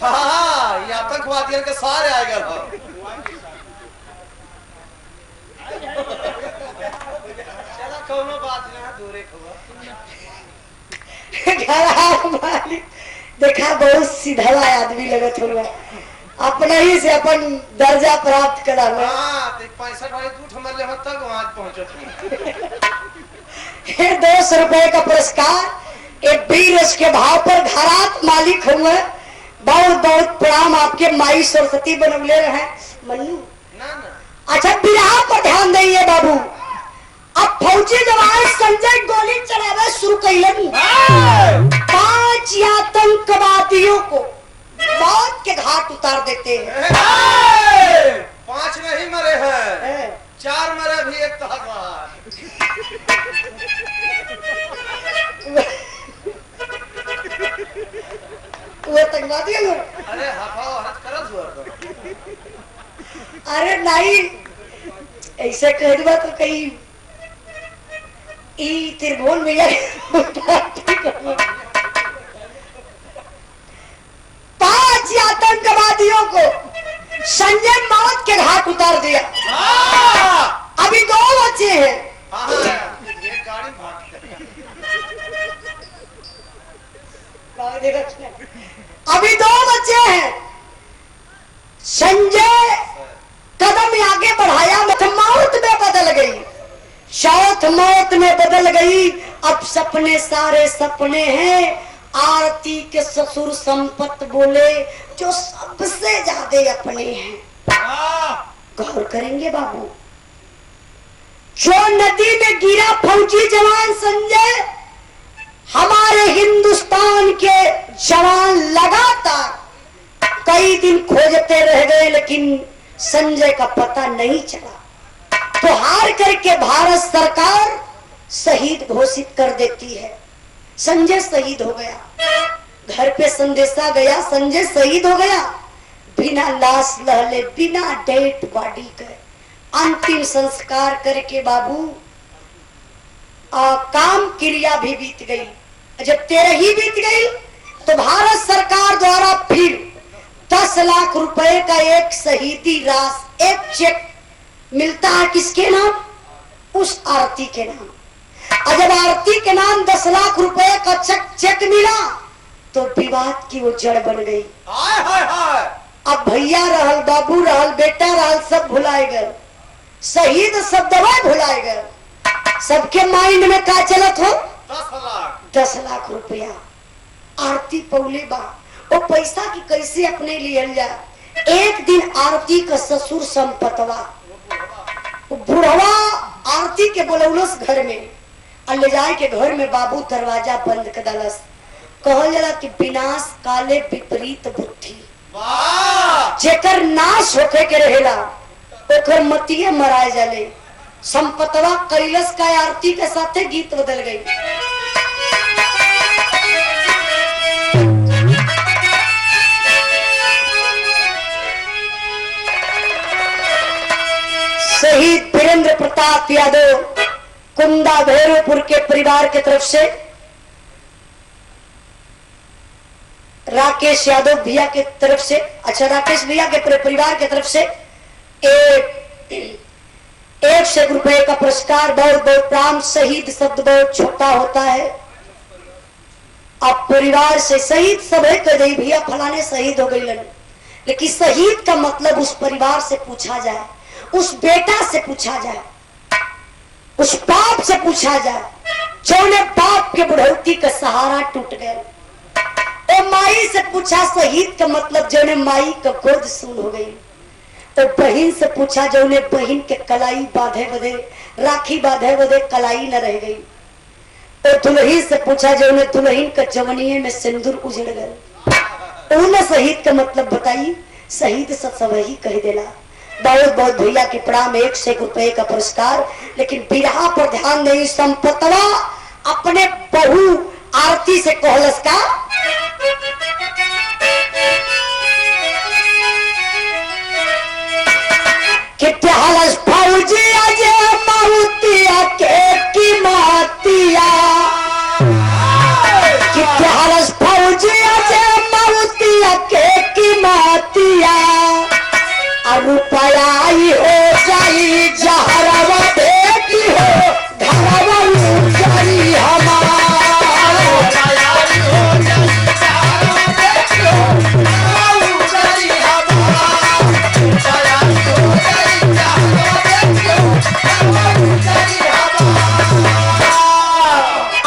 हाँ ये आतंकवादियों के सारे आ गए। चला कोनो बात ना दूरे देखा बहुत सीधा आदमी लगत होगा, अपना ही से अपन दर्जा प्राप्त करा लो। हाँ 65 वाली दूठ मरले हो तक वहां पहुंचो। 200 रुपए का पुरस्कार एक बीरस के भाव पर घरात मालिक हुए। बहुत बहुत प्रणाम, आपके माई सरस्वती बनवले रहे मन्नू। अच्छा विराह पर ध्यान दीजिए बाबू। अब फौजी जवान संजय गोली चलावे शुरू कैलन, 5 आतंकवादियों को मौत के घाट उतार देते हैं। 5 नहीं मरे हैं, 4 मरे भी एक तहवार। वो आतंकवादी है। अरे हाफा हरत करत हुआ तो। अरे नहीं ऐसे कह दिया तो कहीं त्रिभुवन भैया 5 आतंकवादियों को संजय मौत के घाट उतार दिया। अभी 2 बच्चे हैं। ये गाड़ी अभी 2 बच्चे हैं। संजय कदम आगे बढ़ाया, मौत में बदल गई, चौथ मौत में बदल गई। अब सपने सारे सपने हैं। आरती के ससुर संपत बोले जो सबसे ज्यादा अपने हैं। गौर करेंगे बाबू, जो नदी में गिरा फौजी जवान संजय, हमारे हिंदुस्तान के जवान लगातार कई दिन खोजते रह गए, लेकिन संजय का पता नहीं चला। तो हार करके भारत सरकार शहीद घोषित कर देती है। संजय शहीद हो गया। घर पे संदेशा गया, संजय शहीद हो गया। बिना लाश लहले, बिना डेड बॉडी के अंतिम संस्कार करके बाबू काम क्रिया भी बीत गई। जब 13 ही बीत गई तो भारत सरकार द्वारा फिर 10 लाख रुपए का एक शहीदी राशि, एक चेक मिलता है। किसके नाम? उस आरती के नाम। और जब आरती के नाम 10 लाख रुपए का चेक मिला तो विवाद की वो जड़ बन गई। हाय हाय हाय। अब भैया रहल, बाबू रहल, बेटा रहल, सब भुलाए गए। शहीद शब्दवा भुलाए गए। सबके माइंड में का चलत हो? 10 लाख। 10 लाख रुपया आरती पौले बा। वो पैसा की कैसे अपने लिए जाए? एक दिन आरती का ससुर संपतवा बुढ़वा आरती के बोलौलस घर में, और ले जाए के घर में बाबू दरवाजा बंद कर दलस। कहल जाला कि विनाश काले विपरीत बुद्धि, जेकर नाश होके के रहेला ओकर मतिये मराए जाले। संपतवा कैलस का आरती के साथे गीत बदल गई। शहीद वीरेंद्र प्रताप यादव कुंदा भैरवपुर के परिवार की तरफ से, राकेश यादव भैया की तरफ से, अच्छा राकेश भैया के परिवार की तरफ से 1 रुपए का पुरस्कार। बहुत बहुत प्राण। शहीद शब्द बहुत छोटा होता है। अब परिवार से शहीद सब है कह दे भैया फलाने शहीद हो गई, लेकिन शहीद का मतलब उस परिवार से पूछा जाए, उस बेटा से पूछा जाए, उस बाप से पूछा जाए जो ने बाप के बुढ़ौती का सहारा टूट गए। ओ माई से पूछा शहीद का मतलब जो ने माई का गोद सून हो गई। तो बहन से पूछा जो ने बहन के कलाई बांधे बदे, राखी बांधे बदे कलाई न रह गई। तो दुल्ही से पूछा जो ने दुल्हन का जवनिये में सिंदूर उजड़ गए। उन्हें शहीद का मतलब बताई। शहीद सब ही कह देला। बहुत बहुत भैया के प्रणाम। 1 रुपए का पुरस्कार। लेकिन बिरहा पर ध्यान नहीं। संपतवा अपने बहू आरती से कहलस का कि प्यालस फौजी अजे माहुतिया के की मातिया, कि प्यालस फौजी अजे माहुतिया के की मातिया, रुपया हो जाई जहरवा बेटी हो घरवा जाई हमारा।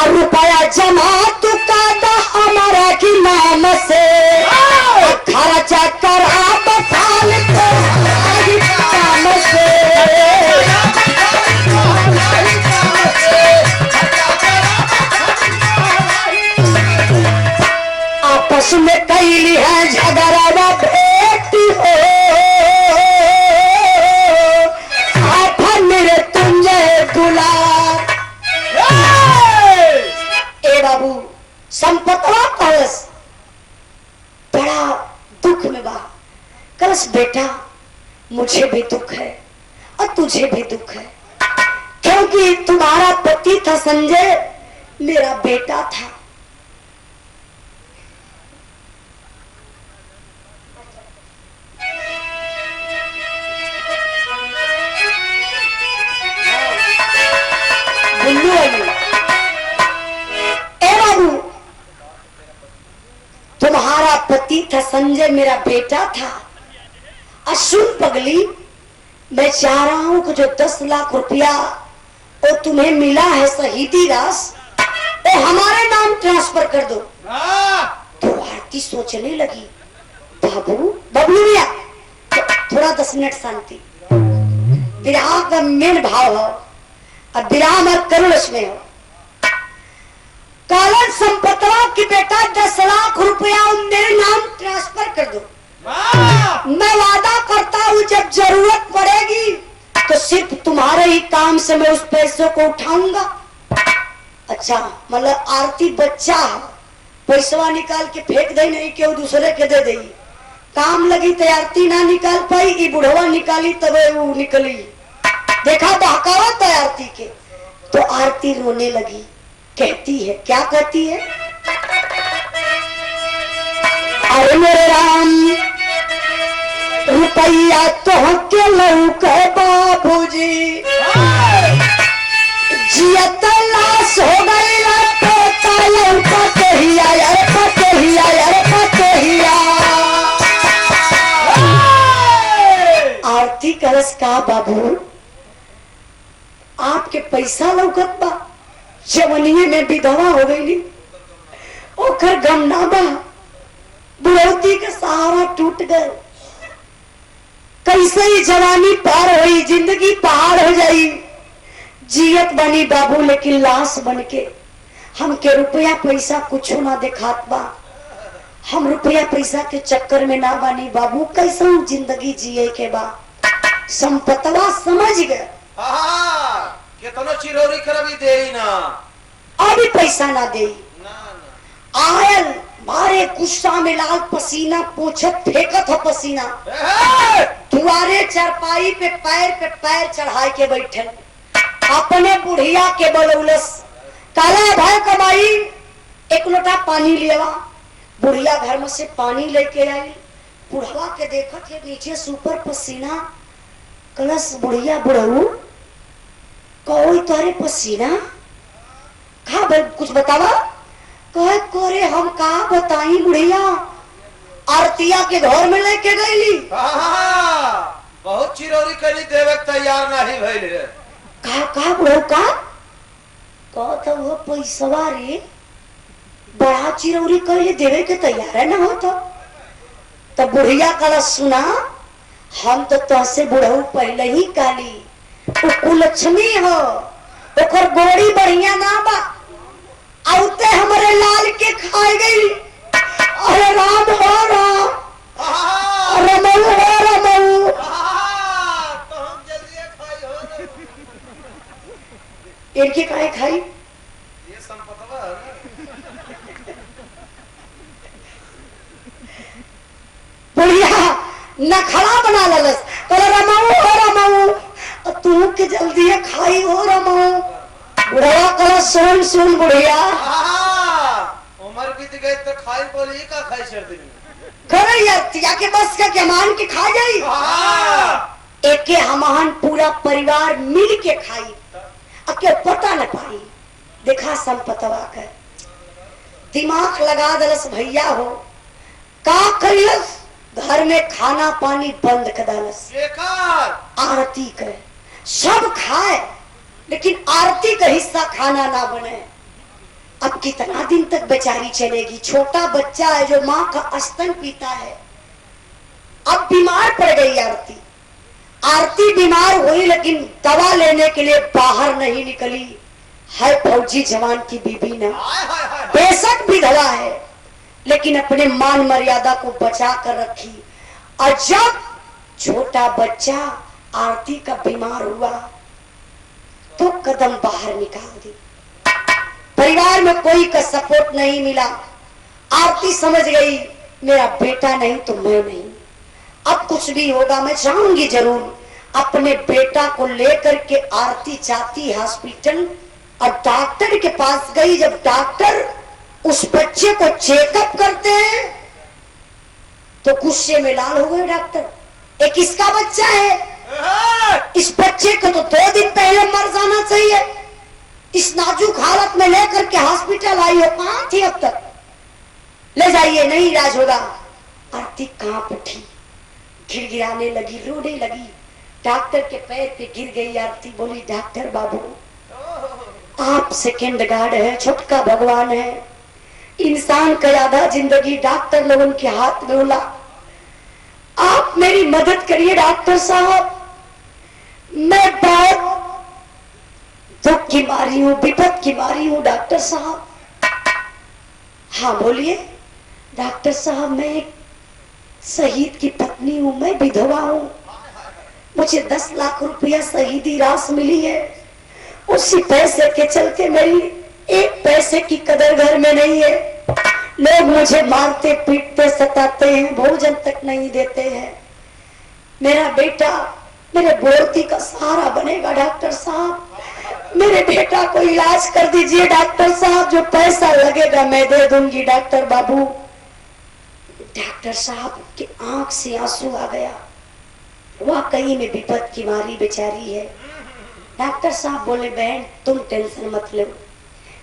रुपया जमा तू का हमारा की नाम से, खर्चा करा बफाल को काम से। आपस में कैली है झगड़ा बेटी हो, आप मेरे तुंजे गुलाब। ए बाबू संपतवा कलश बड़ा दुख में बा। कलश बेटा मुझे भी दुख है और तुझे भी दुख है, क्योंकि तुम्हारा पति था संजय, मेरा बेटा था। तुम्हारा पति था संजय, मेरा बेटा था। अश्विन पगली, मैं चाह रहा हूं कि जो 10 लाख रुपया वो तुम्हें मिला है शहीदी रास, वो हमारे नाम ट्रांसफर कर दो। तो आरती सोचने लगी, बाबू बबलू भैया थोड़ा 10 मिनट शांति। विराह का मेन भाव हो और विराह में करुण में हो। कालन संपतवा की बेटा 10 लाख रुपया मेरे नाम ट्रांसफर कर दो। मैं वादा करता हूँ जब जरूरत पड़ेगी तो सिर्फ तुम्हारे ही काम से मैं उस पैसों को उठाऊंगा। अच्छा मतलब आरती बच्चा है, पैसवा निकाल के फेंक दे नहीं कि वो दूसरे के दे दे। काम लगी तो आरती ना निकाल पाई, ये बुढ़वा निकाली तबे वो निकली। देखा बहकावा तो आरती के, तो आरती रोने लगी। कहती है, क्या कहती है? अरे मेरे राम रुपया तो के लौके बाबूजी, जियत लाश हो गई आरती करस का बाबू के पैसा लौकत बा, जवनिये में विधवा हो गई, ओकर गम ना बा, बुढ़ौती का सहारा टूट गए, कैसे ही जवानी पार हुई, जिंदगी पहाड़ हो जाई, जियत बनी बाबू लेकिन लाश बन के। हमके रुपया पैसा कुछ ना दिखात बा, हम रुपया पैसा के चक्कर में ना बानी बाबू, कैसे जिंदगी जिए के बा। संपतवा समझ गए, कितना चिरौरी खराबी दे ना, अभी पैसा ना दे, ना आयल मारे गुस्सा में लाल पसीना पोछत फेंकत हो पसीना, दुआरे चारपाई पे पैर चढ़ाए के बैठे, अपने बुढ़िया के बलौलस, काला भाई कमाई एक लोटा पानी लिया, बुढ़िया घर में से पानी लेके आई, बुढ़वा के देखत है नीचे सुपर पसीना, कलस बुढ़िया बुढ़ऊ कोई तारे पसीना खा भाई कुछ बतावा, कहे कोरे हम कहा बताई बुढ़िया, आरतिया के घर में लेके गईली, बहुत चिरौरी कली देवे तैयार नहीं भइल है, कहा बुढ़ऊ का तो वो पैसवा रे बड़ा चिरौरी कहे देवे के तैयार है ना हो, तो बुढ़िया कला सुना, हम तो तुझसे बुढ़ऊ पहले ही काली, वो कुलक्ष्मी हो, ओकर गोड़ी बढ़िया ना बा, आउते हमारे लाल के खाए गई, अरे राम हो राम, रमऊ हो रमऊ, तो हम जल्दी खाई हो, इनकी काहे खाई, ये संपतवा है ना, बुढ़िया नखड़ा बना ललस, कहला रमऊ हो रमऊ, तू के जल्दी खाई हो रमऊ, बुढ़वा कहला सुन सुन बुढ़िया, उम्र बीत गई तो खाई बोली का खाई छड़ दी, करे यार तिया के बस का के मान के खा जाई, एके हमहन पूरा परिवार मिल के खाई, अके पता न पाई, देखा संपतवा के दिमाग लगा दलस भैया हो, का करियस घर में खाना पानी बंद कर दलस, आरती करे सब खाए लेकिन आरती का हिस्सा खाना ना बने, अब कितना दिन तक बेचारी चलेगी, छोटा बच्चा है जो माँ का स्तन पीता है, अब बीमार पड़ गई आरती, आरती बीमार हुई लेकिन दवा लेने के लिए बाहर नहीं निकली, है फौजी जवान की बीबी ने, बेशक विधवा है लेकिन अपने मान मर्यादा को बचा कर रखी, और जब छोटा बच्चा आरती का बीमार हुआ तो कदम बाहर निकाल दी, परिवार में कोई का सपोर्ट नहीं मिला, आरती समझ गई मेरा बेटा नहीं तो मैं नहीं, अब कुछ भी होगा मैं जाऊंगी जरूर, अपने बेटा को लेकर के आरती जाती हॉस्पिटल और डॉक्टर के पास गई, जब डॉक्टर उस बच्चे को चेकअप करते हैं तो गुस्से में लाल हो गए डॉक्टर, ये किसका बच्चा है, इस बच्चे को तो 2 दिन पहले मर जाना चाहिए, इस नाजुक हालत में लेकर के हॉस्पिटल आई हो, कहां थी अब तक, ले जाइए नहीं इलाज होगा। आरती कांप उठी, गिड़गिड़ाने लगी, रोने लगी, डॉक्टर के पैर पे गिर गई आरती, बोली डॉक्टर बाबू आप सेकंड गार्ड है, छोटका भगवान है, इंसान का आधा जिंदगी डॉक्टर लोगों के हाथ में होला, आप मेरी मदद करिए डॉक्टर साहब, मैं बहुत दुख की मारी हूँ, विपद की मारी हूँ डॉक्टर साहब। हाँ बोलिए डॉक्टर साहब, मैं एक शहीद की पत्नी हूँ, मैं विधवा हूँ, मुझे 10 लाख रुपया शहीदी राशि मिली है, उसी पैसे के चलते मेरी एक पैसे की कदर घर में नहीं है, लोग मुझे मारते पीटते सताते हैं, भोजन तक नहीं देते हैं, मेरा बेटा मेरे बुढ़ौती का सहारा बनेगा डॉक्टर साहब, मेरे बेटा को इलाज कर दीजिए डॉक्टर साहब, जो पैसा लगेगा मैं दे दूंगी डॉक्टर बाबू। डॉक्टर साहब की आंख से आंसू आ गया, वाकई में विपद की मारी बेचारी है। डॉक्टर साहब बोले बहन तुम टेंशन मत लो,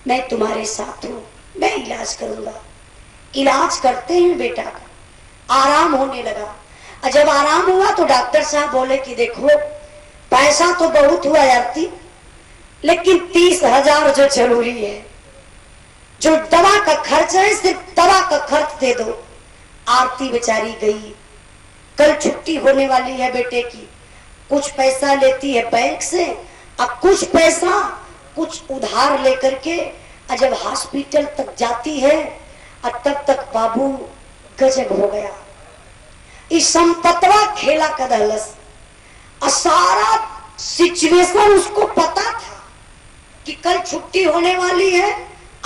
मैं तुम्हारे साथ हूँ, मैं इलाज करूंगा। इलाज करते हैं बेटा का आराम होने लगा, और जब आराम हुआ तो डॉक्टर साहब बोले कि देखो पैसा तो बहुत हुआ आरती, लेकिन 30,000 जो जरूरी है, जो दवा का खर्च है, सिर्फ दवा का खर्च दे दो। आरती बेचारी गई, कल छुट्टी होने वाली है बेटे की, कुछ पैसा लेती है बैंक से और कुछ पैसा कुछ उधार लेकर के, और जब हॉस्पिटल तक जाती है और तब तक बाबू गजब हो गया। इस संपतवा खेला कदलस, और सारा सिचुएशन उसको पता था कि कल छुट्टी होने वाली है।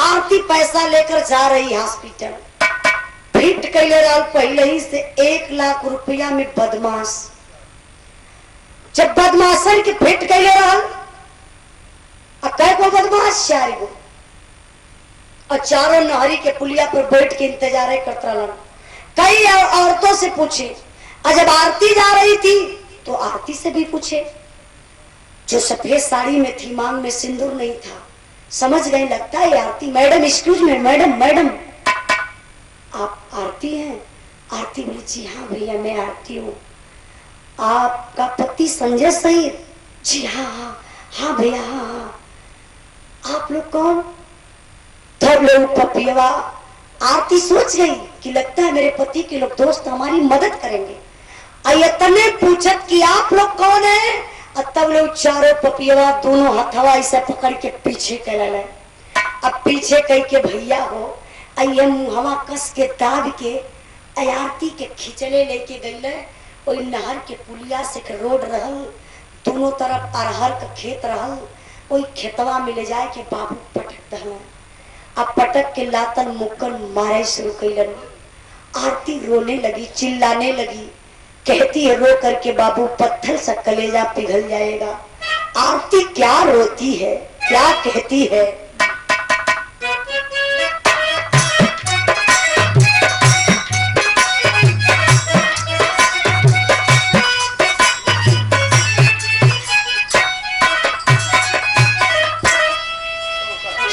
आरती पैसा लेकर जा रही हॉस्पिटल, फिट कैले रहा पहले ही से 1 लाख रुपया में बदमाश। जब बदमाशन के फिट कैले रहा, को बदमाश 4 गो, और चारों नहरी के पुलिया पर बैठ के इंतजार करता रहा। कई औरतों से पूछे, और जब आरती जा रही थी तो आरती से भी पूछे। जो सफेद साड़ी में थी, मांग में सिंदूर नहीं था, समझ गए लगता है Aarti. Madam excuse me, madam madam आप आरती हैं? आरती बोली जी हाँ भैया मैं आरती हूँ। आपका पति संजय सहित? जी हाँ हाँ हाँ भैया हाँ हाँ। आप लोग कौन? तब लोग पपियवा। आरती सोच गई कि लगता है मेरे पति के लोग दोस्त हमारी मदद करेंगे। इतने पूछत कि आप लोग कौन है, और तब लोग चारों पपियवा दोनों हथवा ऐसे पकड़ के पीछे कर। अब पीछे कह के भैया हो, ये मुहवा कस के दाब के आरती के खिचले लेके गई। ओई नहर के पुलिया से रोड रहल, दोनों तरफ अरहर का खेत रहल। ओई खेतवा में ले जाए के बाबू पटक दहलन। अब पटक के लातन मुक्कन मारे शुरू कैलन। आरती रोने लगी, चिल्लाने लगी, कहती है रो करके बाबू पत्थर सा कलेजा पिघल जाएगा। आरती क्या रोती है, क्या कहती है?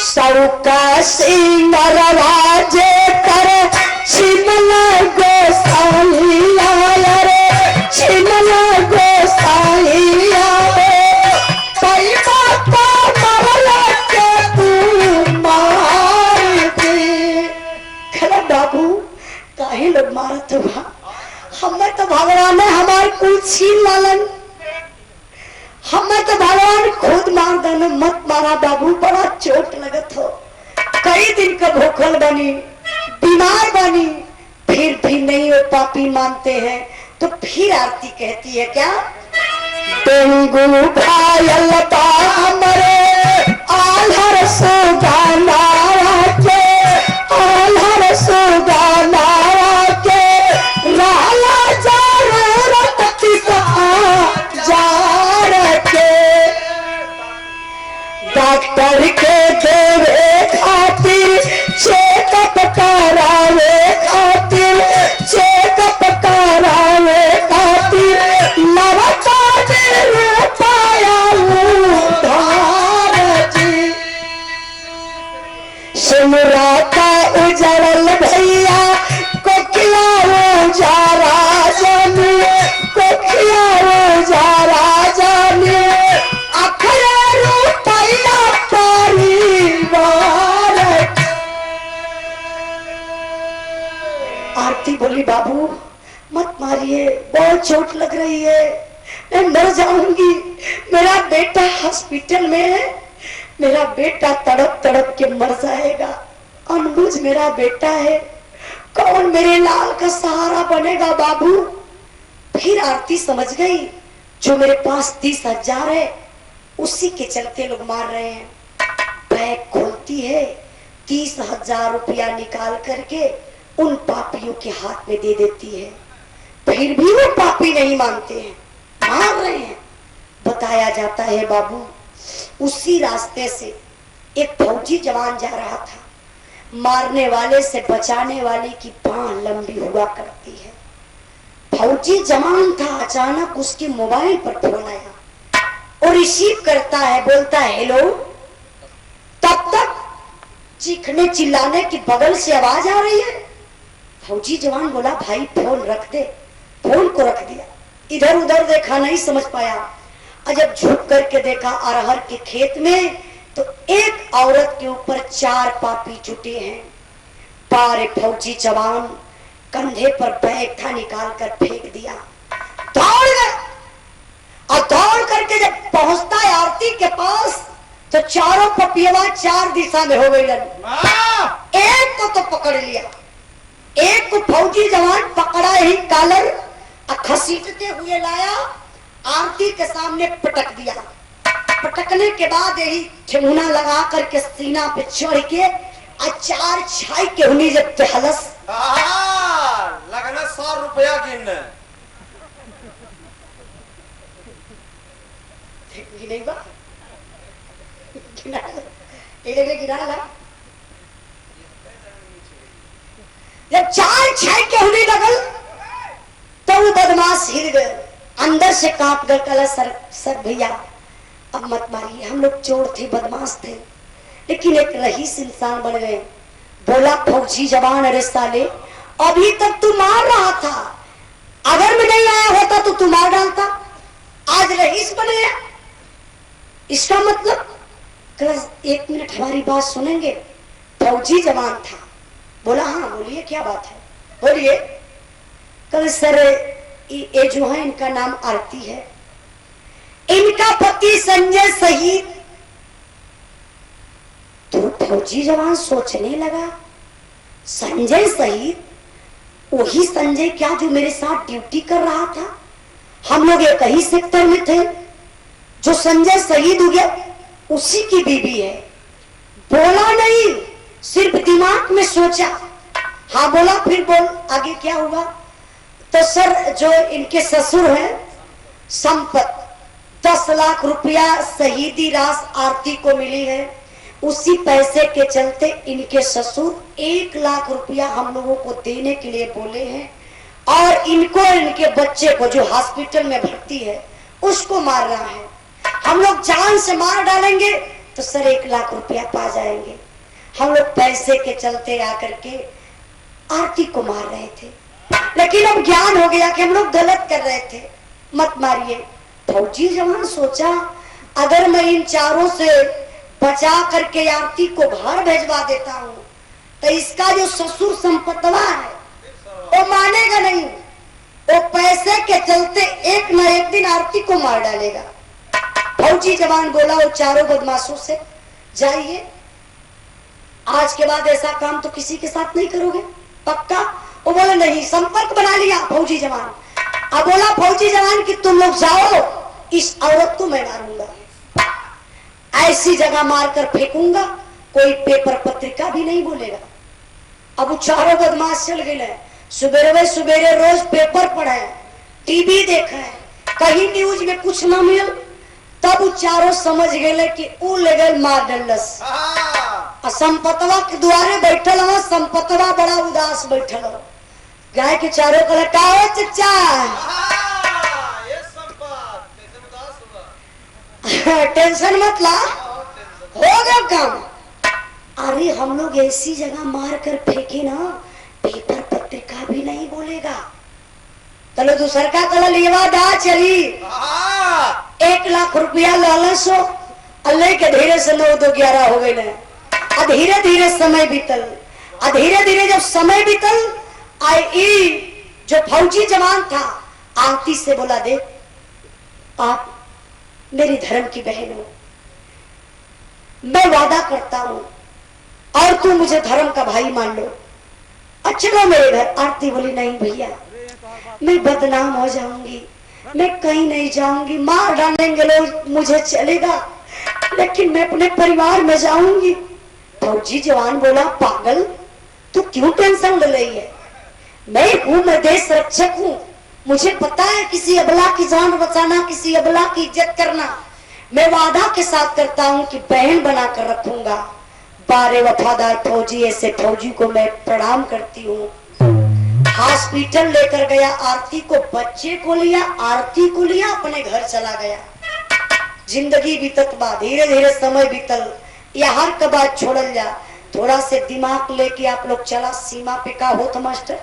सौका सिंगरवाजे कर छिमला गोसाइया रे, छिमला गोसाइया कई बाता मरला के तू मार दे। खला बाबू काहे लोग मारत हुआ? हमें तो भगवान ने हमारे कुल छीन लालन। हमें तो भगवान खुद मार देने, मत मारा बाबू, बड़ा चोट लगत हो। कई दिन का भूखल बनी, बीमार बनी, फिर भी नहीं वो पापी मानते हैं। तो फिर आरती कहती है क्या? डेंगू घायल हमरे आल्हर सुगाना के, आल्हर सुगाना के लाला जरूरत किसा डॉक्टर के देवे खातिर, चेकअप करावे खातिर, चेकअप करावे खातिर लड़का ने पाया उधार जी। सिमरा का उजड़ल भैया को खिलाओ जारा जाने, को खिलाओ जारा जाने। आरती बोली बाबू मत मारिए, बहुत चोट लग रही है, मैं मर जाऊंगी। मेरा बेटा हॉस्पिटल में है, मेरा बेटा तड़प तड़प के मर जाएगा। अनबुझ मेरा बेटा है, कौन मेरे लाल का सहारा बनेगा बाबू? फिर आरती समझ गई जो मेरे पास 30,000 है उसी के चलते लोग मार रहे हैं। बैग खोलती है, 30,000 रुपया निकाल करके उन पापियों के हाथ में दे देती है। फिर भी वो पापी नहीं मानते हैं, मार रहे हैं। बताया जाता है बाबू उसी रास्ते से एक फौजी जवान जा रहा था। मारने वाले से बचाने वाले की बांह लंबी हुआ करती है। फौजी जवान था, अचानक उसके मोबाइल पर फोन आया और रिसीव करता है, बोलता है हेलो। तब तक चीखने चिल्लाने की बगल से आवाज आ रही है। फौजी जवान बोला भाई फोन रख दे। फोन को रख दिया, इधर उधर देखा, नहीं समझ पाया। और जब झुक करके देखा अरहर के खेत में, तो एक औरत के ऊपर 4 पापी जुटे हैं। पारे फौजी जवान कंधे पर बैग था, निकाल कर फेंक दिया, दौड़ गए। और दौड़ करके जब पहुंचता है आरती के पास, तो चारों पपियवा 4 दिशा में हो गई। एक को तो पकड़ लिया, एक को फौजी जवान पकड़ा ही कॉलर खसीटते हुए लाया, आरती के सामने पटक दिया। पटकने के बाद यही ठेहुना लगा करके सीना पे चढ़ के 4 छाई के हुनी जब तहलस, लगना 100 रुपया गिनने गिनेगा गिना जब 4 छाई के हुनी लगल, तो वो बदमाश हिल गए, अंदर से कांप गए। कला सर भैया अब मत मारिए, हम लोग चोर थे, बदमाश थे, लेकिन एक रईस इंसान बन गए। बोला फौजी जवान, अरे साले अभी तक तू मार रहा था, अगर मैं नहीं आया होता तो तू मार डालता, आज रईस बन गया। इसका मतलब एक मिनट हमारी बात सुनेंगे। फौजी जवान था, बोला हाँ बोलिए क्या बात है, बोलिए। कल सर ये जो है इनका नाम आरती है, इनका पति संजय शहीद। तो फौजी जवान सोचने लगा, संजय शहीद, वही संजय क्या जो मेरे साथ ड्यूटी कर रहा था, हम लोग एक ही सेक्टर में थे, जो संजय शहीद हो गया उसी की बीवी है। बोला नहीं, सिर्फ दिमाग में सोचा। हाँ बोला, फिर बोल आगे क्या हुआ। तो सर जो इनके ससुर हैं, संपत्ति 10 लाख रुपया शहीदी राशि आरती को मिली है, उसी पैसे के चलते इनके ससुर 1 लाख रुपया हम लोगों को देने के लिए बोले हैं, और इनको इनके बच्चे को जो हॉस्पिटल में भर्ती है उसको मार रहा है। हम लोग जान से मार डालेंगे तो सर 1 लाख रुपया पा जाएंगे। हम लोग पैसे के चलते आकर के आरती को मार रहे थे, लेकिन अब ज्ञान हो गया कि हम लोग गलत कर रहे थे, मत मारिए। फौजी जवान सोचा, अगर मैं इन चारों से बचा करके आरती को घर भेजवा देता हूँ, तो इसका जो ससुर संपतवा है वो मानेगा नहीं, वो पैसे के चलते एक न एक दिन आरती को मार डालेगा। फौजी जवान बोला वो चारों बदमाशों से, जाइए आज के बाद ऐसा काम तो किसी के साथ नहीं करोगे, पक्का। वो बोले नहीं, संपर्क बना लिया फौजी जवान। अब बोला फौजी जवान कि तुम लोग जाओ, इस औरत को मैं मारूंगा, ऐसी जगह मारकर फेंकूंगा, कोई पेपर पत्रिका भी नहीं बोलेगा। अब वो चारों बदमाश चल गए, सुबेरे सुबेरे रोज पेपर पढ़े, टीवी देखे, कहीं न्यूज में कुछ ना मिल, तब वो चारों समझ गए कि ऊ ले गए मार डलस। संपतवा के द्वारे बैठल हो, संपतवा बड़ा उदास बैठल हो, गाय के चारों कल का हो चचा टेंशन मत ला, हो गया काम। अरे हम लोग ऐसी जगह मार कर फेंके ना, पेपर पत्रिका भी नहीं बोलेगा। चलो दूसर का कल लेवा दा चली, 1 लाख रुपया लालच हो, अल्लाह के धीरे से 9 2 11 हो गए। धीरे धीरे समय बीतल, धीरे धीरे जब समय बीतल, आई जो फौजी जवान था आरती से बोला, देख आप मेरी धर्म की बहन हो, मैं वादा करता हूं और तू मुझे धर्म का भाई मान लो, चलो मेरे घर। आरती बोली नहीं भैया, मैं बदनाम हो जाऊंगी, मैं कहीं नहीं जाऊंगी, मार डालेंगे लोग मुझे चलेगा, लेकिन मैं अपने परिवार में जाऊंगी। फौजी जवान बोला, पागल तू क्यों टेंशन ले रही है, मैं हूं, मैं देश रक्षक हूं, मुझे पता है किसी अबला की जान बचाना, किसी अबला की इज्जत करना। मैं वादा के साथ करता हूं कि बहन बनाकर रखूंगा। बारे वफादार फौजी, ऐसे फौजी को मैं प्रणाम करती हूँ। हॉस्पिटल लेकर गया आरती को, बच्चे को लिया, आरती को लिया, अपने घर चला गया। जिंदगी बीतत बा, धीरे धीरे समय बीतल, यार का बात छोड़ल जा, थोड़ा से दिमाग लेके आप लोग चला सीमा पे का हो तो मास्टर।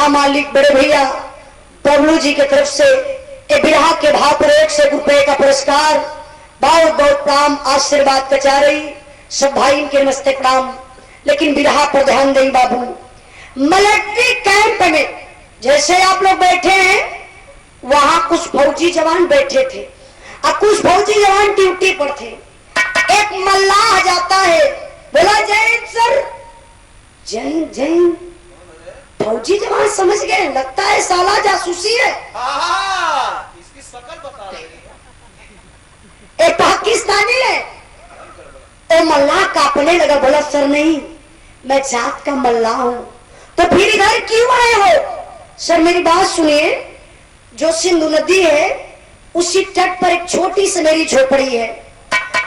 बिरहा मालिक बड़े भैया बबलू जी की तरफ से ए बिरहा के भाव पर 100 रुपए का पुरस्कार, बहुत बहुत प्रणाम, आशीर्वाद कचा रही सब भाई के नमस्ते प्रणाम। लेकिन बिरहा पर ध्यान दें बाबू, मिलिट्री कैंप में जैसे आप लोग बैठे हैं, वहां कुछ फौजी जवान बैठे थे और कुछ फौजी जवान ड्यूटी पर थे। एक मल्लाह जाता है, बोला जय हिंद सर। जय हिंद जय हिंद। फौजी जवान समझ गए, लगता है साला जासूसी है। इसकी शकल बता रही है। एक पाकिस्तानी है। ओ मल्लाह कांपने लगा, बोला सर नहीं, मैं जात का मल्लाह हूं। तो फिर इधर क्यों आए हो? सर मेरी बात सुनिए, जो सिंधु नदी है उसी तट पर एक छोटी सी मेरी झोपड़ी है।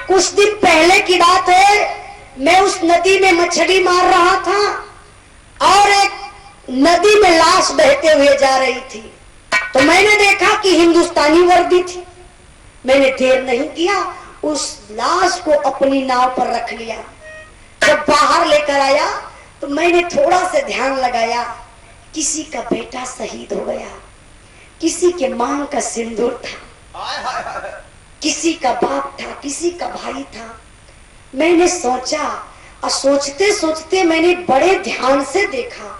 कुछ दिन पहले की बात है, मैं उस नदी में मछली मार रहा था और एक नदी में लाश बहते हुए जा रही थी। तो मैंने देखा कि हिंदुस्तानी वर्दी थी। मैंने देर नहीं किया, उस लाश को अपनी नाव पर रख लिया। जब बाहर लेकर आया तो मैंने थोड़ा सा ध्यान लगाया, किसी का बेटा शहीद हो गया, किसी के मांग का सिंदूर था, किसी का बाप था, किसी का भाई था। मैंने सोचा और सोचते सोचते मैंने बड़े ध्यान से देखा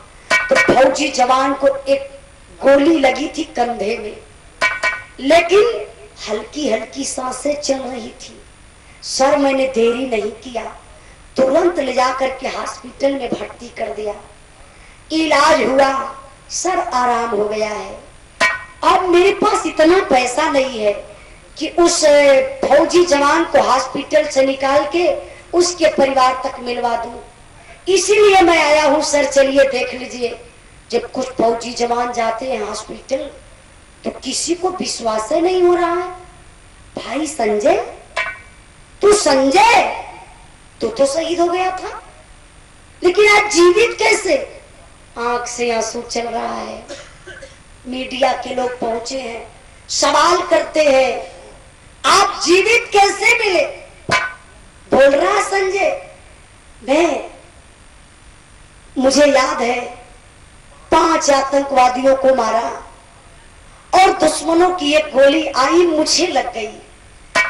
तो फौजी जवान को एक गोली लगी थी कंधे में, लेकिन हल्की हल्की सांसें चल रही थी। सर मैंने देरी नहीं किया, तुरंत ले जाकर के हॉस्पिटल में भर्ती कर दिया। इलाज हुआ, सर आराम हो गया है। अब मेरे पास इतना पैसा नहीं है कि उस फौजी जवान को हॉस्पिटल से निकाल के उसके परिवार तक मिलवा दूं, इसीलिए मैं आया हूं। सर चलिए देख लीजिए, जब कुछ फौजी जवान जाते हैं हॉस्पिटल तो किसी को विश्वास ही नहीं हो रहा है। भाई संजय, तू संजय, तू तो शहीद हो गया था, लेकिन आज जीवित कैसे? आंख से आंसू चल रहा है। मीडिया के लोग पहुंचे हैं, सवाल करते हैं आप जीवित कैसे मिले? बोल रहा संजय, मुझे याद है 5 आतंकवादियों को मारा और दुश्मनों की एक गोली आई, मुझे लग गई।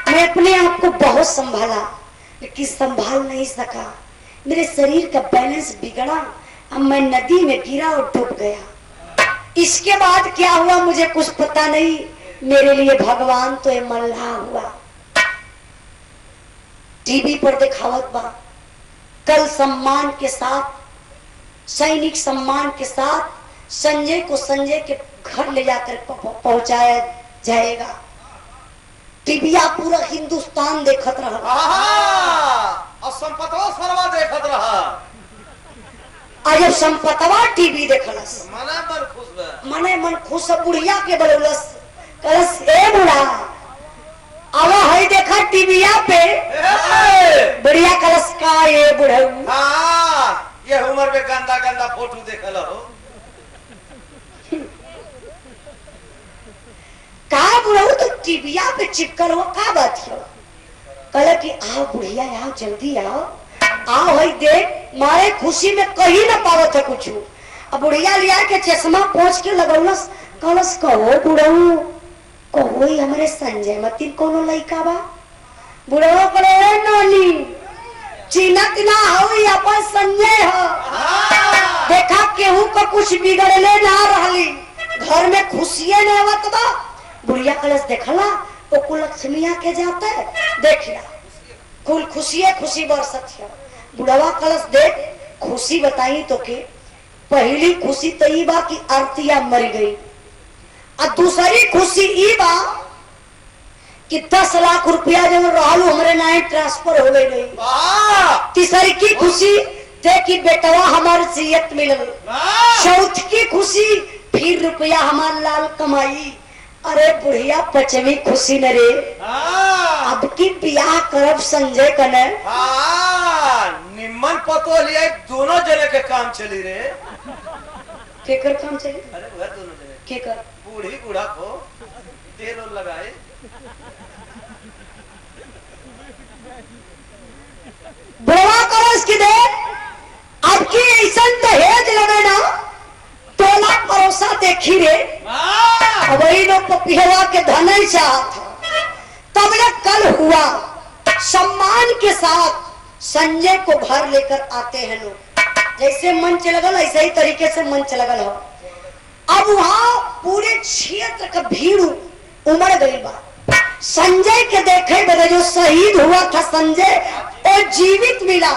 मैं अपने आप को बहुत संभाला, लेकिन संभाल नहीं सका। मेरे शरीर का बैलेंस बिगड़ा, अब मैं नदी में गिरा और डूब गया। इसके बाद क्या हुआ मुझे कुछ पता नहीं। मेरे लिए भगवान तो ये मल्लाह हुआ। टीवी पर दिखावत बा, कल सम्मान के साथ, सैनिक सम्मान के साथ संजय को संजय के घर ले जाकर पहुंचाया जाएगा। टीविया पूरा हिंदुस्तान देखत रहा और संपतवा सरवा देखत रहा। आज जब संपतवा टीवी देखलस, मने मन खुश, बुढ़िया के बोलस, कलस ए बुढ़ा आवा है देखा टीविया पे। बुढ़िया कलस का ये बुढ़ऊ, ये उम्र में गंदा गंदा फोटो देखल हो। का बुढ़ऊ तो टीविया पे चिपकल हो, का बात हो? कल कि आओ बुढ़िया, आओ जल्दी आओ, आओ है देख, मारे खुशी में कहीं ना पावत है कुछ। अब बुढ़िया लिया के चश्मा पोंछ के लगौलस, कलस कहो बुढ़ऊ, कहो ही हमारे संजय मतीन कोनो लइका बा। बुढ़ऊ करे नानी चिन्हत ना हो, अपन संजय हो। देखा केहू को कुछ बिगड़ले ना रहली, घर में खुशियां न आवत बा। बुढ़िया कलश देखला तो कुल लक्ष्मिया के जाता है, देखला कुल खुशियां खुशी बरसत है। बुढ़वा कलश देख खुशी बताई तो के, पहली खुशी तो ई बा कि आरतिया मर गई, और दूसरी खुशी ई बा कि 10 लाख रुपया जो रहलू हमारे नाम ट्रांसफर हो गई। तीसरी की खुशी देख कि बेटवा हमारे सियत मिलल। चौथ की खुशी फिर रुपया हमार लाल कमाई। अरे बुढ़िया पचवी खुशी न रे, अब की ब्याह करब संजय कने। निम्मन पतो लिया, दोनों जने के काम चली रे। केकर काम चली? अरे वह दोनों जने केकर? बूढ़ी बूढ़ा को तेल लगाए। बुढ़वा करस की दे, अब की ऐसा दहेज लगे ना, 2 लाख देखी रे वही लोग पपिहवा के धनई चाहत तब न कल हुआ सम्मान के साथ संजय को घर लेकर आते हैं लोग। जैसे मंच लगल ऐसे ही तरीके से मंच लगल हो। अब वहां पूरे क्षेत्र का भीड़ उमड़ गई बा। संजय के देखे बदे जो शहीद हुआ था संजय और जीवित मिला,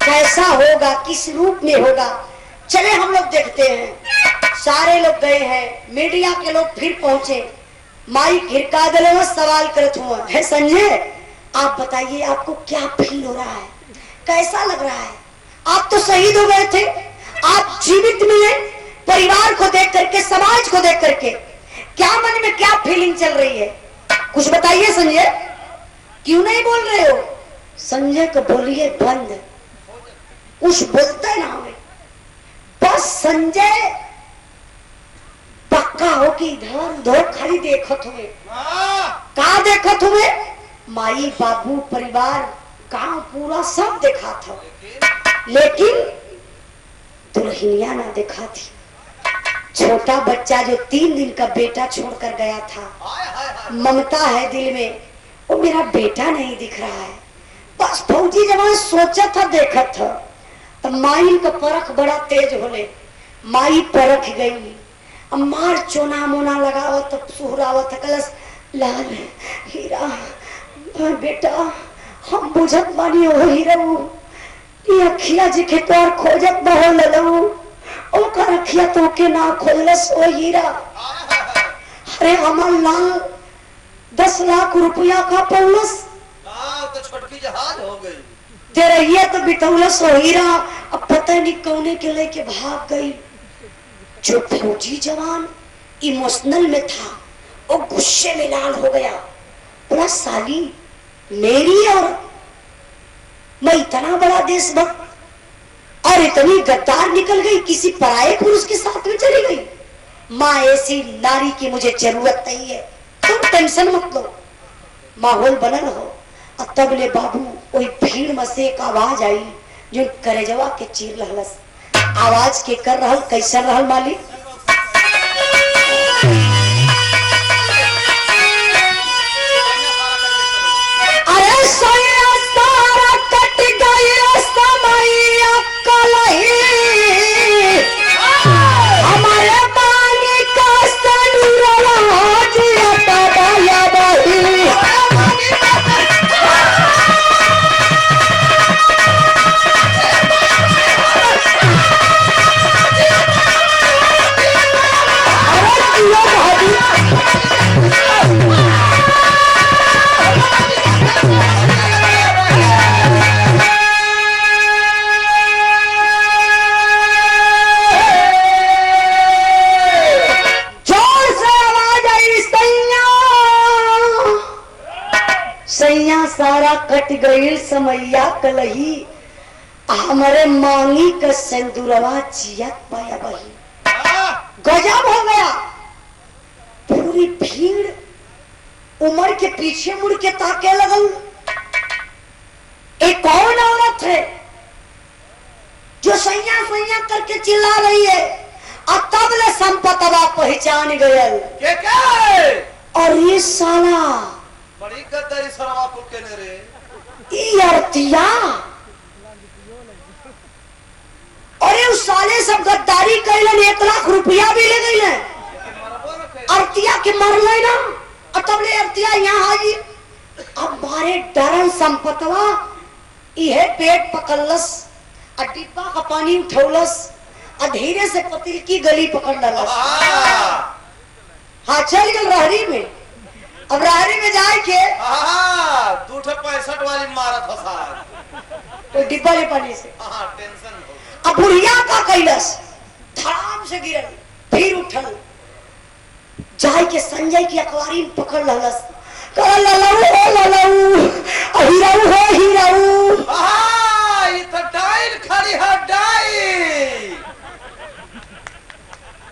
कैसा होगा, किस रूप में होगा, चले हम लोग देखते हैं। सारे लोग गए हैं, मीडिया के लोग फिर पहुंचे, माइक हिरका दिले में सवाल करत हुआ है संजय आप बताइए आपको क्या फील हो रहा है, कैसा लग रहा है? आप तो शहीद हो गए थे, आप जीवित मिले, परिवार को देख करके, समाज को देख करके क्या मन में क्या फीलिंग चल रही है, कुछ बताइए संजय। क्यों नहीं बोल रहे हो? संजय को बोलिए बंद, कुछ बोलते ना हमें। बस संजय पक्का हो कि इधर उधर खाली देखत हुए। का देखत हुए? माई बाबू परिवार गांव पूरा सब देखा था, लेकिन दुल्हनिया ना देखा थी। छोटा बच्चा जो 3 दिन का बेटा छोड़कर गया था, ममता है दिल में, वो मेरा बेटा नहीं दिख रहा है। बस फौजी जवान सोचा था देखा था, तो माई का परख बड़ा तेज होले, माई परख गई, मार चोना मोना लगावत तब सुहरावत कलस लाल हीरा बेटा हम बुझत बानी हो हीरा ये अखिया जी के तोर खोजत बहो ललऊ ओकर अखिया तो के ना खोलस ओ हीरा। अरे हमार लाल 10 लाख रुपया का पौलस तो छोटकी जहाज हो गई दे रही है तो बिटौलस हो हीरा। अब पता नहीं कौने के लेके भाग गई। जो फौजी जवान इमोशनल में था वो गुस्से में लाल हो गया, बोला साली मेरी और मैं इतना बड़ा देशभक्त और इतनी गद्दार निकल गई, किसी पराये पुरुष के साथ में चली गई। माँ ऐसी नारी की मुझे जरूरत नहीं है, तुम टेंशन मत लो, माहौल बनल हो। और तब ले बाबू वही भीड़ में से एक आवाज आई जो करेजवा के चीर लहलस। आवाज के कर रहल कैसन रहल मालिक? अरे सोया सारा कट गई समैया कलही, हमारे पानी का सनूरवा जियता बाया बही। सारा कट गई समैया कलही, हमारे मांगी का सिंदूरवा जियत पाया बही। गजब हो गया। पूरी भीड़ उमर के पीछे मुड़ के ताके लगल। एक कौन औरत है जो सैया सैया करके चिल्ला रही है, और तब ले संपतवा पहचान गयल और ये साला बड़ी गद्दारी सरवा को केने रे अरतिया। अरे उस साले सब गद्दारी कैलन, 1 लाख रुपया भी ले गई। अरतिया के मरले ना, और तब ले अरतिया यहाँ आई। अब बारे डरन संपतवा इहे पेट पकड़लस, और डिब्बा का पानी उठौलस, और धीरे से पतिल की गली पकड़ ललस। हाँ चल गल रहरी में। अब रहरी में जाए के 265 वाली मारत हो साहब तो डिब्बा ले पानी से। टेंशन हो। अब बुढ़िया का कैलस, धड़ाम से गिरल, फिर उठल, जाए के संजय की अखबारी में पकड़ ललस। ललऊ हो ललऊ, हीराऊ हो हीराऊ। ये तो डाइल खड़ी है डाइल।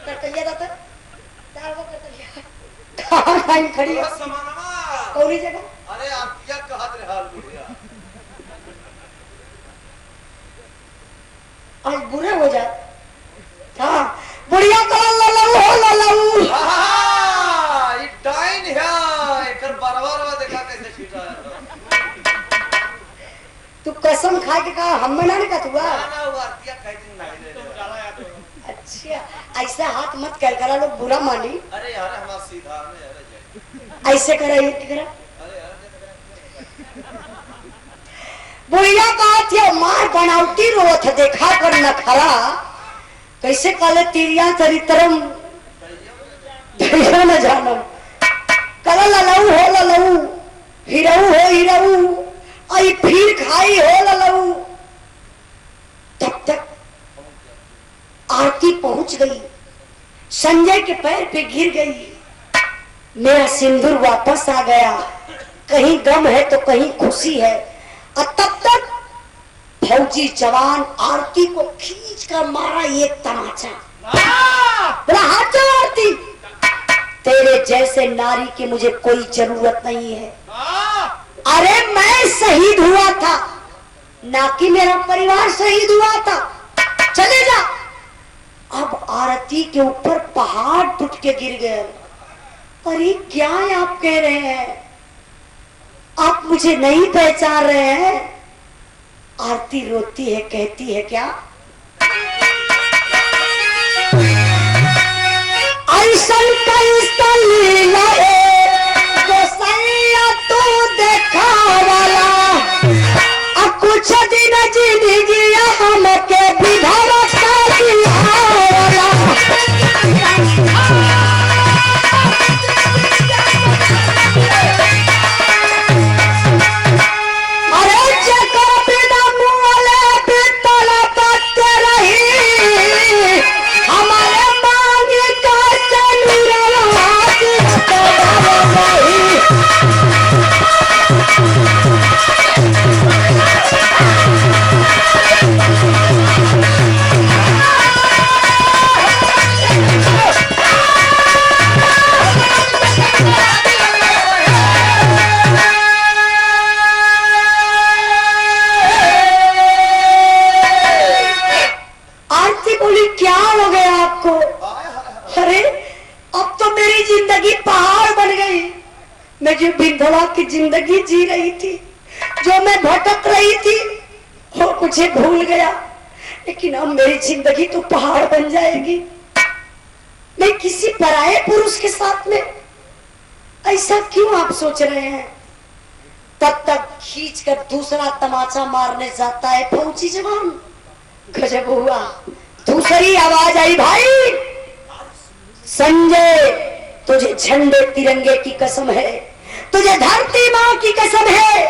कटैया रहता चार वो कटैया कहाँ डाइल खड़ी है? कौनी जगह? अरे आप क्या कहत रहे हाल बुढ़िया? आज बुरे हो जाए। हाँ बुढ़िया का ललऊ हो ललऊ, कसम खा के कहा हम ना का हुआ। ना वो आरतिया कह दिन नहीं तुम ले। चला या तो अच्छा ऐसा हाथ मत कर करा, लोग बुरा मानी। अरे यार हमारा सीधा में अरे ऐसे करा ये करा। अरे बुढ़िया कहा थी मार बनावटी रोथ देखा कर न खरा, कैसे काले तिरिया चरित्रम न जानम, कल ललऊ हो ललऊ, हिरऊ हो हिरऊ, आई फिर खाई हो ललऊ। तब तक आरती पहुंच गई, संजय के पैर पे गिर गई। मेरा सिंदूर वापस आ गया, कहीं गम है तो कहीं खुशी है। और तब तक फौजी जवान आरती को खींच कर मारा एक तमाचा। बोला हाथ जो आरती, तेरे जैसे नारी की मुझे कोई जरूरत नहीं है। अरे मैं शहीद हुआ था, ना कि मेरा परिवार शहीद हुआ था, चले जा। अब आरती के ऊपर पहाड़ टूट के गिर गए। अरे क्या आप कह रहे हैं, आप मुझे नहीं पहचान रहे हैं? आरती रोती है, कहती है क्या, ऐसन कैसा लीला गोसैया तू देखा वाला, अब कुछ दिन जिंदगी हमके विधवा का दिलावाला। अरे जको बिना मुआले बितला बात रही, हमारे मांग का चलूरा आज तबाह नहीं। आरती बोली क्या हो गया आपको? अरे अब तो मेरी जिंदगी पहाड़ बन गई। मैं जो विधवा की जिंदगी जी रही थी, जो मैं भटक रही थी, वो मुझे भूल गया। लेकिन अब मेरी जिंदगी तो पहाड़ बन जाएगी। मैं किसी पराये पुरुष के साथ में, ऐसा क्यों आप सोच रहे हैं? तब तक खींचकर दूसरा तमाचा मारने जाता है फौजी जवान। गजब हुआ, दूसरी आवाज आई, भाई संजय तुझे झंडे तिरंगे की कसम है, तुझे धरती मां की कसम है,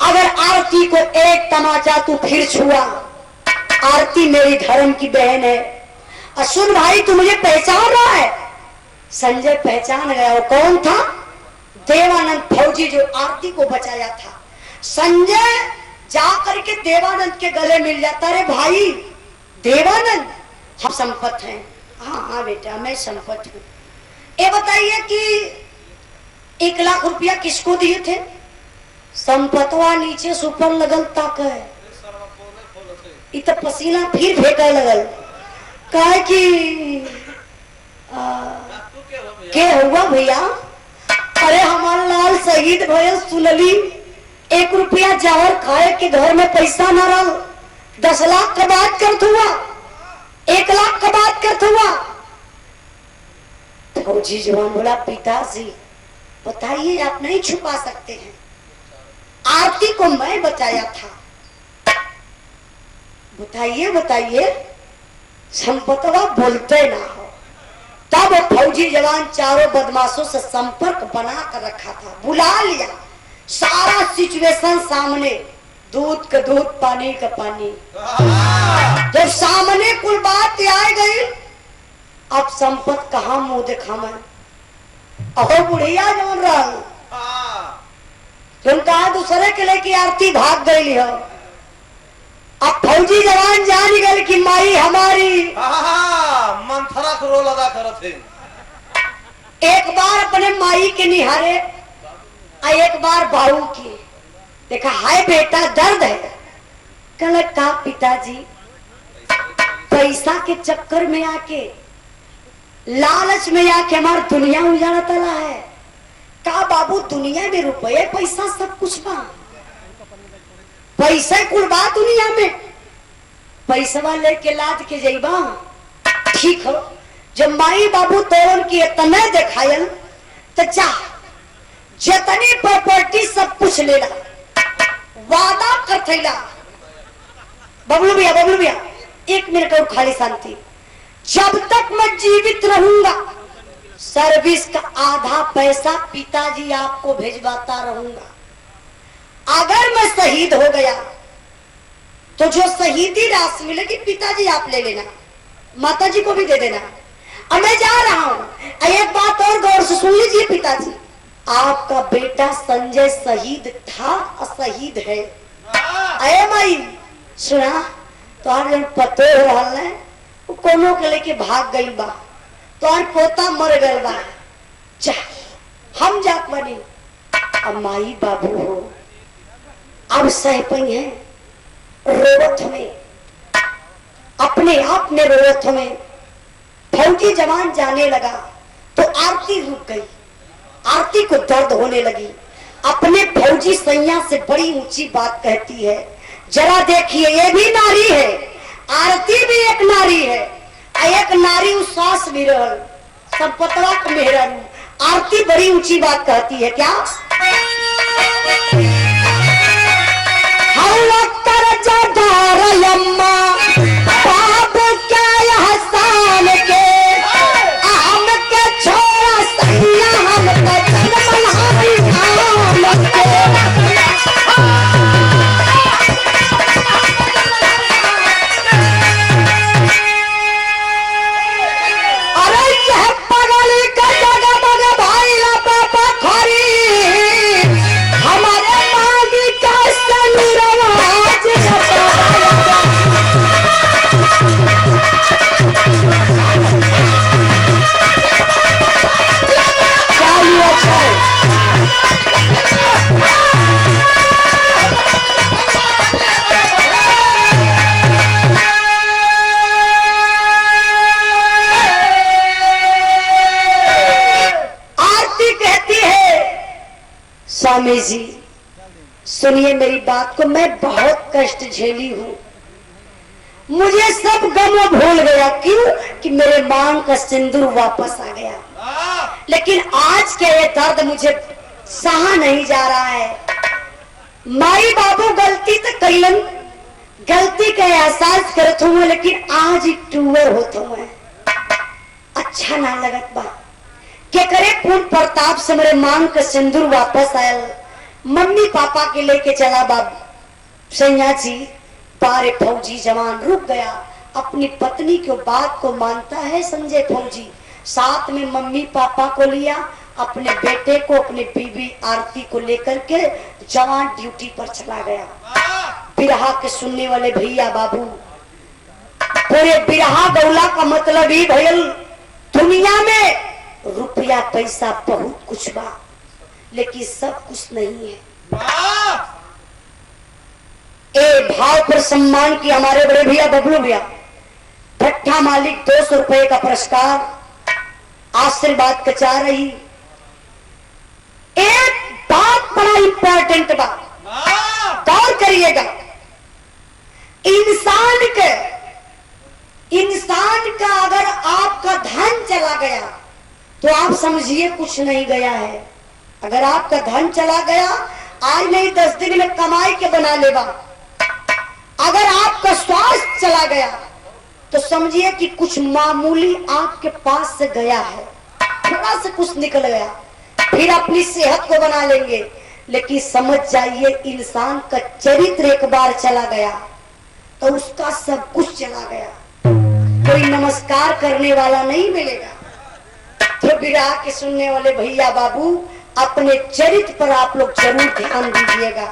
अगर आरती को एक तमाचा तू फिर छुआ, आरती मेरी धर्म की बहन है। और सुन भाई, तू मुझे पहचान रहा है? संजय पहचान गया। वो कौन था? देवानंद फौजी जो आरती को बचाया था। संजय जाकर के देवानंद के गले मिल जाता। अरे भाई देवानंद, हम संपत हैं। हाँ हाँ बेटा मैं संपत हूँ। ये बताइए कि 1 लाख रुपया किसको दिए थे? संपतवा नीचे सुपर लगल तक है, इत पसीना फिर फेंका लगल। कहे कि के हुआ भैया? अरे हमारा लाल शहीद भैया सुनली, 1 रुपया जहर खाए के घर में पैसा न रहा, 10 लाख का बात करत हुआ, 1 लाख का बात करत हुआ। फौजी जवान बोला, पिताजी बताइए, आप नहीं छुपा सकते हैं, आरती को मैं बचाया था, बताइए बताइए। संपतवा बोलते ना हो। तब फौजी जवान चारों बदमाशों से संपर्क बना कर रखा था, बुला लिया, सारा सिचुएशन सामने, दूध का दूध पानी का पानी। जब सामने कुल बात आ गई, अब संपत कहाँ मुंह दिखा मैं? अहो बुढ़िया जवन रहा, तुम कहा दूसरे के लेके आरती भाग गई हो। अब फौजी जवान जान गए कि माई हमारी मंथरा को रोल अदा करत है। एक बार अपने माई के निहारे, एक बार बाबू की देखा, हाय बेटा दर्द है। कल का पिताजी पैसा के चक्कर में आके, लालच में आके हमारी दुनिया उजाड़ा तला है। का बाबू दुनिया में रुपये पैसा सब कुछ बा, पैसे कुल बा दुनिया में, पैसवा लेके लाद के जइबा ठीक हो। जब माई बाबू तोरन की इतने दिखायल तो जा जितनी प्रॉपर्टी सब कुछ लेला, वादा कर थैला। बबलू भैया एक मिनट और खाली शांति। जब तक मैं जीवित रहूंगा सर्विस का आधा पैसा पिताजी आपको भेजवाता रहूंगा। अगर मैं शहीद हो गया तो जो शहीदी राशि मिलेगी पिताजी आप ले लेना, माताजी को भी दे देना। अब मैं जा रहा हूं, एक बात और गौर से सुन लीजिए पिताजी, आपका बेटा संजय शहीद था और शहीद है। अरे माई सुना तो पतो हो रहा है वो कोनो के लेके भाग गई बा, तो पोता मर गल बा, जा हम जात बनी। अब माई बाबू हो अब सह पई है, रोवत में अपने आप में रोवत में। फौजी जवान जाने लगा तो आरती रुक गई, आरती को दर्द होने लगी। अपने फौजी सैया से बड़ी ऊंची बात कहती है, जरा देखिए ये भी नारी है, आरती भी एक नारी है, एक नारी उस सास भी रहल संपतवा का मेहरारू। आरती बड़ी ऊंची बात कहती है क्या, स्वामी जी सुनिए मेरी बात को, मैं बहुत कष्ट झेली हूँ, मुझे सब गम भूल गया। क्यों कि मेरे मांग का सिंदूर वापस आ गया, लेकिन आज के ये दर्द मुझे सहा नहीं जा रहा है। माई बाबू गलती तो कैलन, गलती का एहसास करत हूँ, लेकिन आज ही टूअर होता हूँ, अच्छा ना लगत बा के करे पूर्ण प्रताप से मेरे मांग का सिंदूर वापस आया। मम्मी पापा के लेके चला बाबू सैया जी, पारे फौजी जवान रुक गया, अपनी पत्नी की बात को मानता है संजय फौजी। साथ में मम्मी पापा को लिया, अपने बेटे को, अपने बीबी आरती को लेकर के जवान ड्यूटी पर चला गया। बिरहा के सुनने वाले भैया बाबू, पूरे बिरहा गौला का मतलब ही भयल दुनिया में रुपया पैसा बहुत कुछ बा, लेकिन सब कुछ नहीं है। ए भाव पर सम्मान की हमारे बड़े भैया बबलू भैया, भट्टा मालिक 200 रुपए का पुरस्कार आशीर्वाद कचा रही। एक बात बड़ा इंपॉर्टेंट बा, गौर करिएगा, इंसान का अगर आपका धन चला गया तो आप समझिए कुछ नहीं गया है। अगर आपका धन चला गया, आज नहीं 10 दिन में कमाई के बना लेगा। अगर आपका स्वास्थ्य चला गया तो समझिए कि कुछ मामूली आपके पास से गया है, थोड़ा सा कुछ निकल गया, फिर अपनी सेहत को बना लेंगे। लेकिन समझ जाइए इंसान का चरित्र एक बार चला गया तो उसका सब कुछ चला गया, कोई नमस्कार करने वाला नहीं मिलेगा। तो विराह के सुनने वाले भैया बाबू, अपने चरित्र पर आप लोग जरूर ध्यान दीजिएगा।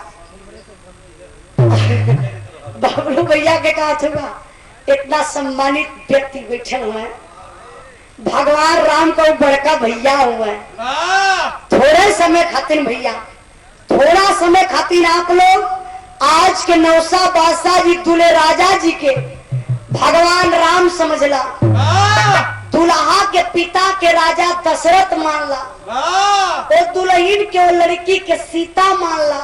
बाबू भैया के कहा होगा, इतना सम्मानित व्यक्ति बैठे हुए हैं, भगवान राम का बड़का भैया हुआ है। थोड़े समय खातिर भैया, थोड़ा समय खातिर आप लोग आज के नौसा बादशाह जी दूल्हे राजा जी के भगवान राम समझला, दुल्हा के पिता के राजा दशरथ मानला, और दुल्हन के लड़की के सीता मानला।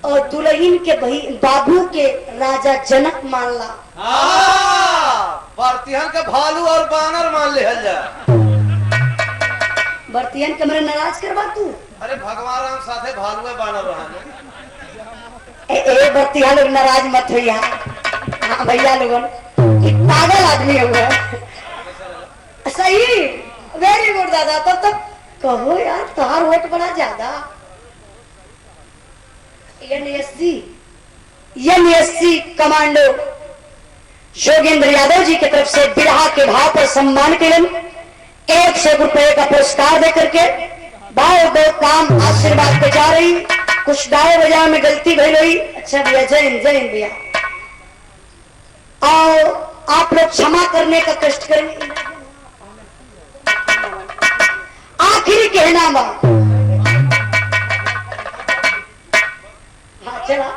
और दुल्हन के भाई बाबू के राजा जनक मानला। भारतीयन के भालू और बानर मान ले जा। बर्तियन के मेरे नाराज करवा तू। अरे भगवान राम साथे भालू है बानर रहने। ए बर्तिया लोग नाराज मत होइया। हाँ भैया लोगन पागल आदमी हुआ। सही, वेरी गुड दादा। तो कहो यार तार वोट बड़ा ज्यादा। एनएससी कमांडो योगेंद्र यादव जी की तरफ से बिरहा के भाव पर सम्मान के लिए 100 रुपए का पुरस्कार दे करके बहुत बहुत काम आशीर्वाद पे जा रही। कुछ दाए बजाय में गलती भई हुई। अच्छा भैया, जय हिंद भैया। और आप लोग क्षमा करने का कष्ट करेंगे। आखिरी कहना बा। हाँ चला।